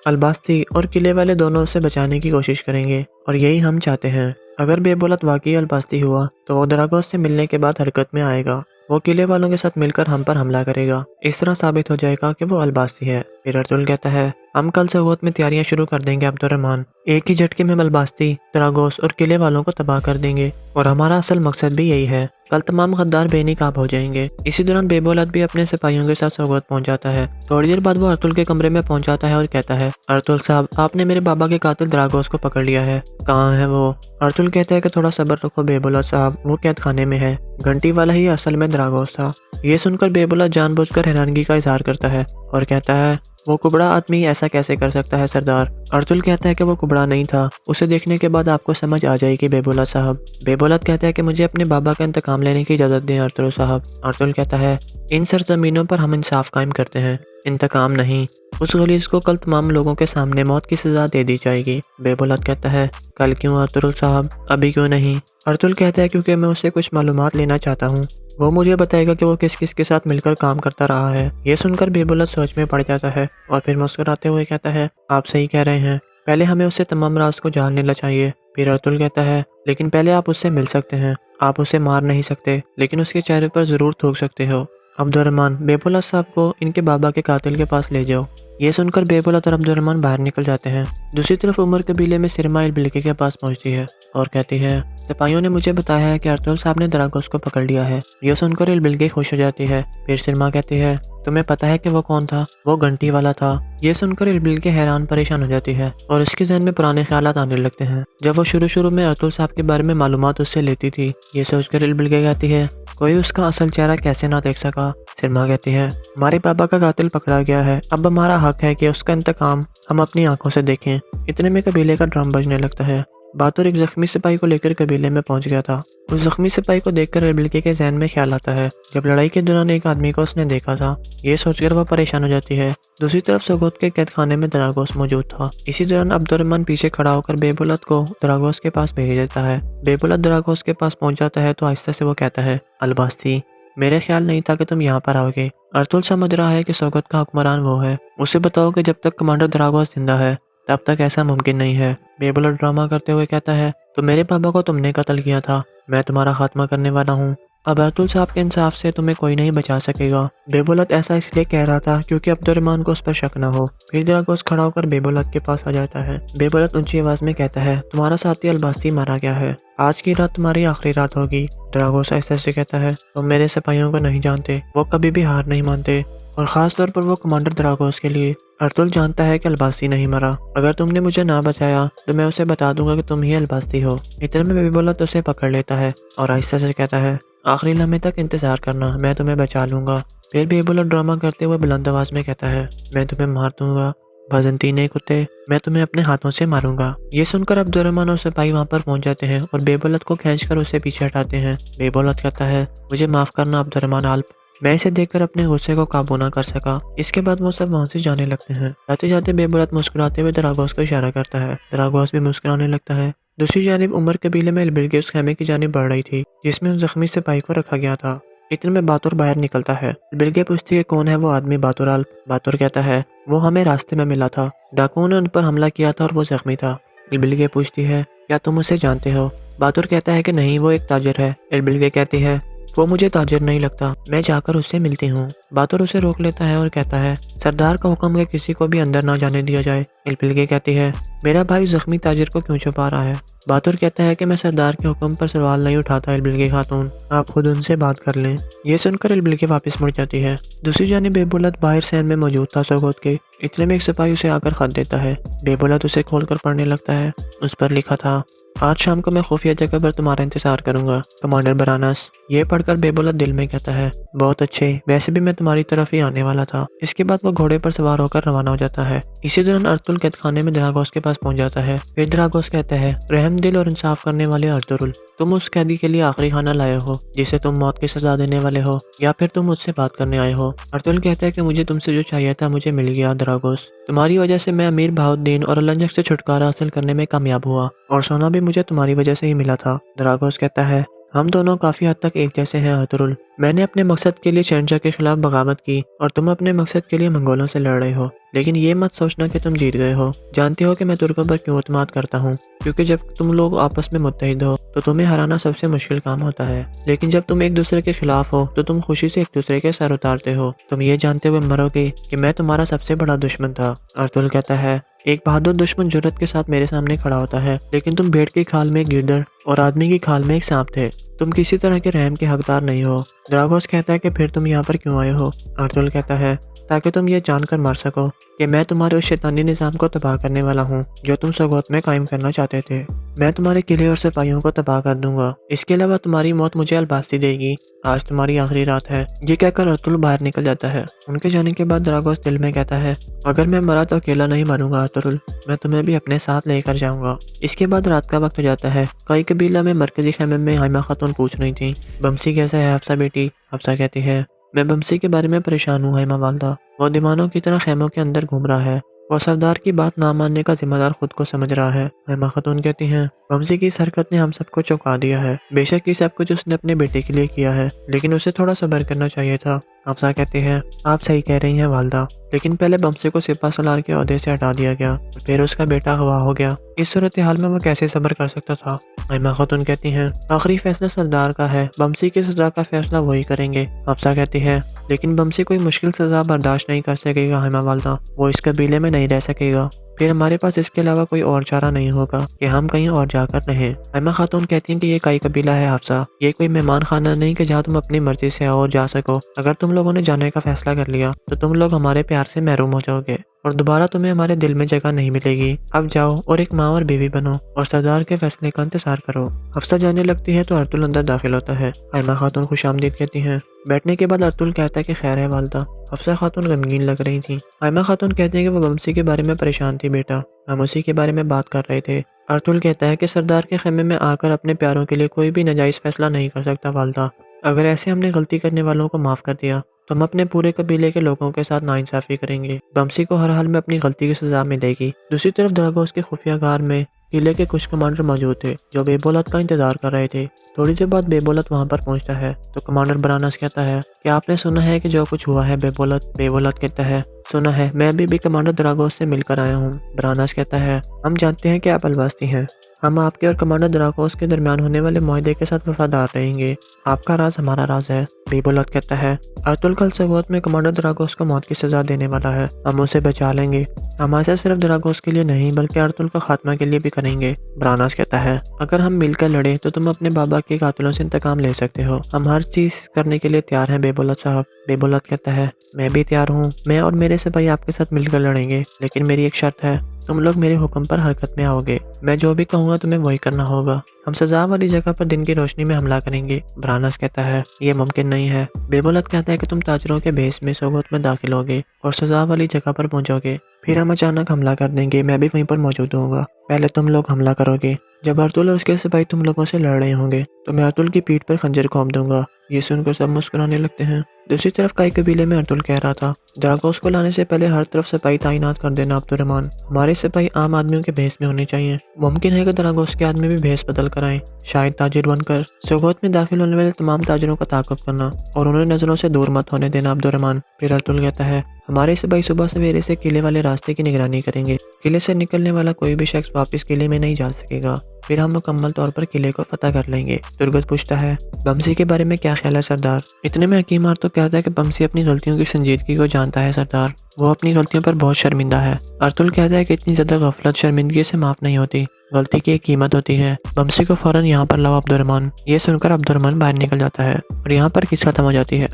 अलबास्ती और किले वाले दोनों उसे बचाने की कोशिश करेंगे और यही हम चाहते हैं। अगर बेबोलत वाकई अलबास्ती हुआ तो वो दरागोस से मिलने के बाद हरकत में आएगा, वो किले वालों के साथ मिलकर हम पर हमला करेगा, इस तरह साबित हो जाएगा कि वो अलबास्ती है। फिर अर्तुल कहता है हम कल सोगोत में तैयारियां शुरू कर देंगे अब्दुर्रहमान, एक ही झटके में अलबास्ती, दरागोस और किले वालों को तबाह कर देंगे और हमारा असल मकसद भी यही है। कल तमाम गद्दार बेनकाब हो जाएंगे। इसी दौरान बेबोलत भी अपने सिपाहियों के साथ सोगोत पहुंच जाता है। थोड़ी देर बाद वो अर्तुल के कमरे में पहुंच जाता है और कहता है अर्तुल साहब आपने मेरे बाबा के कातिल दरागोस को पकड़ लिया है, कहाँ है वो। अर्तुल कहता है कि थोड़ा सब्र रखो बेबोलत साहब, वो कैद खाने में है, घंटी वाला ही असल में दरागोस था। ये सुनकर बेबोलत जानबूझकर हैरानगी का इजहार करता है और कहता है वो कुबड़ा आदमी ऐसा कैसे कर सकता है सरदार? अर्तुल कहता है कि वो कुबड़ा नहीं था, उसे देखने के बाद आपको समझ आ जाएगी बेबुलत साहब। बेबुलत कहता है कि मुझे अपने बाबा का इंतकाम लेने की इजाज़त दें अर्तुल साहब। अर्तुल कहता है इन सरजमीनों पर हम इंसाफ कायम करते हैं, इंतकाम नहीं। उस गलीज को कल तमाम लोगों के सामने मौत की सज़ा दे दी जाएगी। बेबुलत कहता है कल क्यों अर्तुल साहब, अभी क्यों नहीं? अर्तुल कहता है क्योंकि मैं उससे कुछ मालूमात लेना चाहता हूँ, वो मुझे बताएगा कि वो किस किस के साथ मिलकर काम करता रहा है। ये सुनकर बेबुलत सोच में पड़ जाता है और फिर मुस्कुराते हुए कहता है आप सही कह रहे हैं, पहले हमें उससे तमाम राज को जान लेना चाहिए। फिर अर्तुल कहता है लेकिन पहले आप उससे मिल सकते हैं, आप उसे मार नहीं सकते लेकिन उसके चेहरे पर ज़रूर थूक सकते हो। अब्दुर्रहमान, बेबुलत साहब को इनके बाबा के कातिल के पास ले जाओ। ये सुनकर बेबुलत और अब्दुर्रहमान बाहर निकल जाते हैं। दूसरी तरफ उमर कबीले में सिरमा बिल्की के पास पहुंचती है और कहती है सिपाहियों ने मुझे बताया है कि अर्तुल साहब ने दरागोस को पकड़ लिया है। यह सुनकर बिल्की खुश हो जाती है। फिर सिरमा कहती है तुम्हें पता है कि वो कौन था? वो घंटी वाला था। ये सुनकर बिल्की हैरान परेशान हो जाती है और उसके जहन में पुराने ख्यालात आने लगते हैं जब वो शुरू में अर्तुल साहब के बारे में मालूमात उससे लेती थी। ये सोचकर बिल्की कहती है कोई उसका असल चेहरा कैसे ना देख सका। सिरमा कहती है हमारे बाबा का कातिल पकड़ा गया है, अब हमारा हक है कि उसका इंतकाम हम अपनी आंखों से देखें। इतने में कबीले का ड्रम बजने लगता है। बातुर एक जख्मी सिपाही को लेकर कबीले में पहुंच गया था। उस जख्मी सिपाही को देखकर बिल्की के जहन में ख्याल आता है जब लड़ाई के दौरान एक आदमी को उसने देखा था। ये सोचकर वह परेशान हो जाती है। दूसरी तरफ सोगोत के कैदखाने में दरागोस मौजूद था। इसी दौरान अब्दुर्रहमान पीछे खड़ा होकर बेबुलत को दरागोस के पास भेज देता है। बेबुलत दरागोस के पास पहुंच जाता है तो आहिस्ता से वो कहता है अलबास्ती, मेरे ख्याल नहीं था कि तुम यहाँ पर आओगे। अर्तुल समझ रहा है कि सोगत का हुक्मरान वो है, उसे बताओ कि जब तक कमांडर दरागोस जिंदा है तब तक ऐसा मुमकिन नहीं है। बेबुलत ड्रामा करते हुए कहता है तो मेरे पापा को तुमने कत्ल किया था, मैं तुम्हारा खात्मा करने वाला हूँ। अब अर्तुल साहब के इंसाफ से तुम्हें कोई नहीं बचा सकेगा। बेबुलत ऐसा इसलिए कह रहा था क्योंकि अब्दुर्रहमान को उस पर शक न हो। फिर दरागोस खड़ा होकर बेबुलत के पास आ जाता है। बेबुलत ऊंची आवाज में कहता है तुम्हारा साथी अलबास्ती मारा गया है, आज की रात तुम्हारी आखिरी रात होगी। दरागोस ऐसे से कहता है तुम मेरे सिपाहियों को नहीं जानते, वो कभी भी हार नहीं मानते और ख़ास तौर पर वो कमांडर दरागोस के लिए। अर्तुल जानता है कि अलबास्ती नहीं मरा, अगर तुमने मुझे ना बचाया तो मैं उसे बता दूंगा कि तुम ही अलबास्ती हो। इतने में बेबुलत उसे पकड़ लेता है और आहिस्ता से कहता है आखिरी लम्हे तक इंतजार करना, मैं तुम्हें बचा लूंगा। फिर बेबुलत ड्रामा करते हुए बुलंद आवाज में कहता है मैं तुम्हें मार दूंगा, भजनतीने कुत्ते, मैं तुम्हें अपने हाथों से मारूंगा। ये सुनकर अब्दुर्रहमान और सिपाही वहां पर पहुंच जाते हैं और बेबुलत को खींचकर उसे पीछे हटाते हैं। बेबुलत कहता है मुझे माफ करना अब्दुर्रहमान आल्प, मैं इसे देखकर अपने गुस्से को काबू ना कर सका। इसके बाद वो सब वहां से जाने लगते हैं। जाते जाते बेबुलत मुस्कुराते हुए दरागोस को इशारा करता है। दरागोस भी मुस्कुराने लगता है। दूसरी जानिब उमर कबीले में बिल्की उस खेमे की जानिब बढ़ रही थी जिसमें उस जख्मी सिपाही को रखा गया था। इतने में बातुर बाहर निकलता है। बिल्की पूछती है कौन है वो आदमी बातुर आल्प? बातुर कहता है वो हमें रास्ते में मिला था, डाकुओं ने उन पर हमला किया था और वो जख्मी था। बिल्की पूछती है क्या तुम उसे जानते हो? बातुर कहता है कि नहीं, वो एक ताजिर है। बिल्की कहती है वो मुझे ताजिर नहीं लगता, मैं जाकर उससे मिलती हूँ। बातुर उसे रोक लेता है और कहता है सरदार का हुक्म है किसी को भी अंदर ना जाने दिया जाए। बिल्की कहती है मेरा भाई जख्मी ताजिर को क्यों छुपा रहा है? बातुर कहता है कि मैं सरदार के हुक्म पर सवाल नहीं उठाता बिल्की खातून, आप खुद उनसे बात कर लें। ये सुनकर बिल्की वापस मुड़ जाती है। दूसरी जानिब बेबुलत बाहर सैन में मौजूद था सोगोत के। इतने में एक सिपाही उसे आकर खत देता है। बेबुलत उसे खोलकर पढ़ने लगता है। उस पर लिखा था आज शाम को मैं खुफिया जगह पर तुम्हारा इंतजार करूंगा, कमांडर बरानस। ये पढ़कर बेबुलत दिल में कहता है बहुत अच्छे, वैसे भी मैं तुम्हारी तरफ ही आने वाला था। इसके बाद वो घोड़े पर सवार होकर रवाना हो जाता है। इसी दौरान अर्तुल कैदखाने में दरागोस के पास पहुंच जाता है। फिर दरागोस कहता है रहमदिल और इंसाफ करने वाले अर्तुल, तुम उस कैदी के लिए आखिरी खाना लाए हो जिसे तुम मौत की सजा देने वाले हो, या फिर तुम मुझसे बात करने आए हो? अर्तुल कहता है कि मुझे तुमसे जो चाहिए था मुझे मिल गया दरागोस, तुम्हारी वजह से मैं अमीर बहाउद्दीन और अल्लाह से छुटकारा हासिल करने में कामयाब हुआ और सोना भी मुझे तुम्हारी वजह से ही मिला था। दरागोस कहता है हम दोनों काफी हद तक एक जैसे हैं अर्तुल, मैंने अपने मकसद के लिए शहंशाह के खिलाफ बगावत की और तुम अपने मकसद के लिए मंगोलों से लड़ रहे हो, लेकिन ये मत सोचना कि तुम जीत गए हो। जानते हो कि मैं तुर्कों पर क्यों एतमाद करता हूँ? क्योंकि जब तुम लोग आपस में मुत्तहिद हो तो तुम्हें हराना सबसे मुश्किल काम होता है, लेकिन जब तुम एक दूसरे के खिलाफ हो तो तुम खुशी से एक दूसरे के सर उतारते हो। तुम ये जानते हुए मरोगे कि मैं तुम्हारा सबसे बड़ा दुश्मन था। अर्तुल कहता है एक बहादुर दुश्मन जुर्रत के साथ मेरे सामने खड़ा होता है, लेकिन तुम भेड़ की खाल में एक गिरदड़ और आदमी की खाल में एक सांप थे। तुम किसी तरह के रहम के हकदार नहीं हो। द्रागोस कहता है कि फिर तुम यहाँ पर क्यों आए हो? अर्तुल कहता है ताकि तुम ये जानकर मर सको कि मैं तुम्हारे उस शैतानी निज़ाम को तबाह करने वाला हूँ जो तुम सोगोत में कायम करना चाहते थे। मैं तुम्हारे किले और सिपाहियों को तबाह कर दूंगा। इसके अलावा तुम्हारी मौत मुझे अलबास्ती देगी। आज तुम्हारी आखिरी रात है। ये कहकर अर्तुल बाहर निकल जाता है। उनके जाने के बाद द्रागोस दिल में कहता है अगर मैं मरा तो अकेला नहीं मरूंगा अर्तुल, मैं तुम्हें भी अपने साथ लेकर जाऊंगा। इसके बाद रात का वक्त हो जाता है। कई कबीला में मरकजी खेमे में हाइमा खातून पूछ रही थी बमसी कैसा है हफ्सा बेटी? हफ्सा कहती है मैं बमसी के बारे में परेशान हूँ हाइमा वालदा। वो दीवानों की तरह खेमों के अंदर घूम रहा है। वो सरदार की बात ना मानने का जिम्मेदार खुद को समझ रहा है। हाइमा खातून कहती हैं बमसी की इस हरकत ने हम सबको चौंका दिया है। बेशक ये सब कुछ उसने अपने बेटे के लिए किया है, लेकिन उसे थोड़ा सब्र करना चाहिए था। हफ्सा कहती है आप सही कह रही हैं वालदा, लेकिन पहले बमसी को सिपा सलार के ओहदे से हटा दिया गया, फिर उसका बेटा अगवा हो गया। इस सूरत हाल में वो कैसे सब्र कर सकता था? हाइमा खातून कहती हैं आखिरी फैसला सरदार का है, बमसी की सजा का फैसला वही करेंगे। हफ्सा कहती है लेकिन बमसी कोई मुश्किल सजा बर्दाश्त नहीं कर सकेगा हाइमा वालदा, वो इस कबीले में नहीं रह सकेगा। फिर हमारे पास इसके अलावा कोई और चारा नहीं होगा कि हम कहीं और जाकर रहें। हाइमा खातून कहती हैं कि ये काई कबीला है हफ्सा, ये कोई मेहमान खाना नहीं कि जहाँ तुम अपनी मर्जी से आओ और जा सको। अगर तुम लोगों ने जाने का फैसला कर लिया तो तुम लोग हमारे प्यार से महरूम हो जाओगे और दोबारा तुम्हें हमारे दिल में जगह नहीं मिलेगी। अब जाओ और एक माँ और बीवी बनो और सरदार के फैसले का इंतजार करो। हफ्सा जाने लगती है तो अर्तुल अंदर दाखिल होता है। हाइमा खातून खुशामदीद कहती हैं। बैठने के बाद अर्तुल कहता है कि खैर है वालदा। हफ्सा खातून गमगीन लग रही थी। हाइमा खातून कहती हैं कि वो बमसी के बारे में परेशान थी बेटा, हम उसी के बारे में बात कर रहे थे। अर्तुल कहता है कि सरदार के खेमे में आकर अपने प्यारों के लिए कोई भी नाजायज फैसला नहीं कर सकता वालदा। अगर ऐसे हमने गलती करने वालों को माफ़ कर दिया तो हम अपने पूरे कबीले के लोगों के साथ नाइंसाफ़ी करेंगे। बमसी को हर हाल में अपनी गलती की सजा मिलेगी। दूसरी तरफ द्रागोस के खुफिया गार में किले के कुछ कमांडर मौजूद थे जो बेबोलत का इंतजार कर रहे थे। थोड़ी देर बाद बेबोलत वहां पर पहुंचता है तो कमांडर ब्रानस कहता है कि आपने सुना है कि जो कुछ हुआ है बेबोलत? बेबोलत कहता है सुना है, मैं अभी भी कमांडर द्रागोस से मिलकर आया हूँ। ब्रानस कहता है हम जानते हैं कि आप अलवास्ती हैं, हम आपके और कमांडर द्रागोस के दरमियान होने वाले मुआहदे के साथ वफादार रहेंगे। आपका राज हमारा राज है। बेबोलत कहता है अर्तुल कल सोगोत में कमांडर द्रागोस को मौत की सजा देने वाला है, हम उसे बचा लेंगे। हम ऐसा सिर्फ द्रागोस के लिए नहीं बल्कि अर्तुल का खात्मा के लिए भी करेंगे। ब्रानस कहता है अगर हम मिलकर लड़े तो तुम अपने बाबा के कातिलों से इंतकाम ले सकते हो, हम हर चीज करने के लिए तैयार हैं बेबोलत साहब। बेबोलत कहता है मैं भी तैयार हूँ, मैं और मेरे सिपाही आपके साथ मिलकर लड़ेंगे, लेकिन मेरी एक शर्त है, तुम लोग मेरे हुक्म पर हरकत में आओगे। मैं जो भी कहूँगा तुम्हें वही करना होगा। हम सजा वाली जगह पर दिन की रोशनी में हमला करेंगे। ब्रानस कहता है ये मुमकिन नहीं है। बेबोलत कहता है कि तुम ताजरों के भेस में सोगोत में दाखिल होगे और सजा वाली जगह पर पहुंचोगे, फिर हम अचानक हमला कर देंगे। मैं भी वहीं पर मौजूद होऊंगा। पहले तुम लोग हमला करोगे। जब अर्तुल और उसके सिपाही तुम लोगों से लड़ रहे होंगे तो मैं अर्तुल की पीठ पर खंजर घोंप दूंगा। ये सुनकर सब मुस्कुराने लगते हैं। दूसरी तरफ काई कबीले में अर्तुल कह रहा था द्रागोस को लाने से पहले हर तरफ सिपाही तैनात कर देना अब्दुर्रहमान। हमारे सिपाही आम आदमियों के भेस में होने चाहिए। मुमकिन है कि द्रागोस के आदमी भी भेस बदल कर आए, शायद ताजिर बनकर। सोगोत में दाखिल होने वाले तमाम ताजिरों का ताक़ुब करना और उन्हें नजरों से दूर मत होने देना अब्दुर्रहमान। फिर अर्तुल कहता है हमारे सिपाही सुबह सवेरे से किले वाले रास्ते की निगरानी करेंगे। किले से निकलने वाला कोई भी शख्स वापस किले में नहीं जा सकेगा। फिर हम मुकम्मल तौर पर किले को फतह कर लेंगे। तुर्गत पूछता है बमसी के बारे में क्या ख्याल है सरदार? इतने में हकीम आर्तो कहता है कि बमसी अपनी गलतियों की संजीदगी को जानता है सरदार, वो अपनी गलतियों पर बहुत शर्मिंदा है। अर्तुल कहता है कि इतनी ज्यादा गफलत शर्मिंदगी से माफ नहीं होती, गलती की एक कीमत होती है। बमसी को फौरन यहाँ पर लाओ अब्दुर्रहमान। ये सुनकर अब्दुर्रहमान बाहर निकल जाता है और यहाँ पर किस्सा खत्म हो जाती है।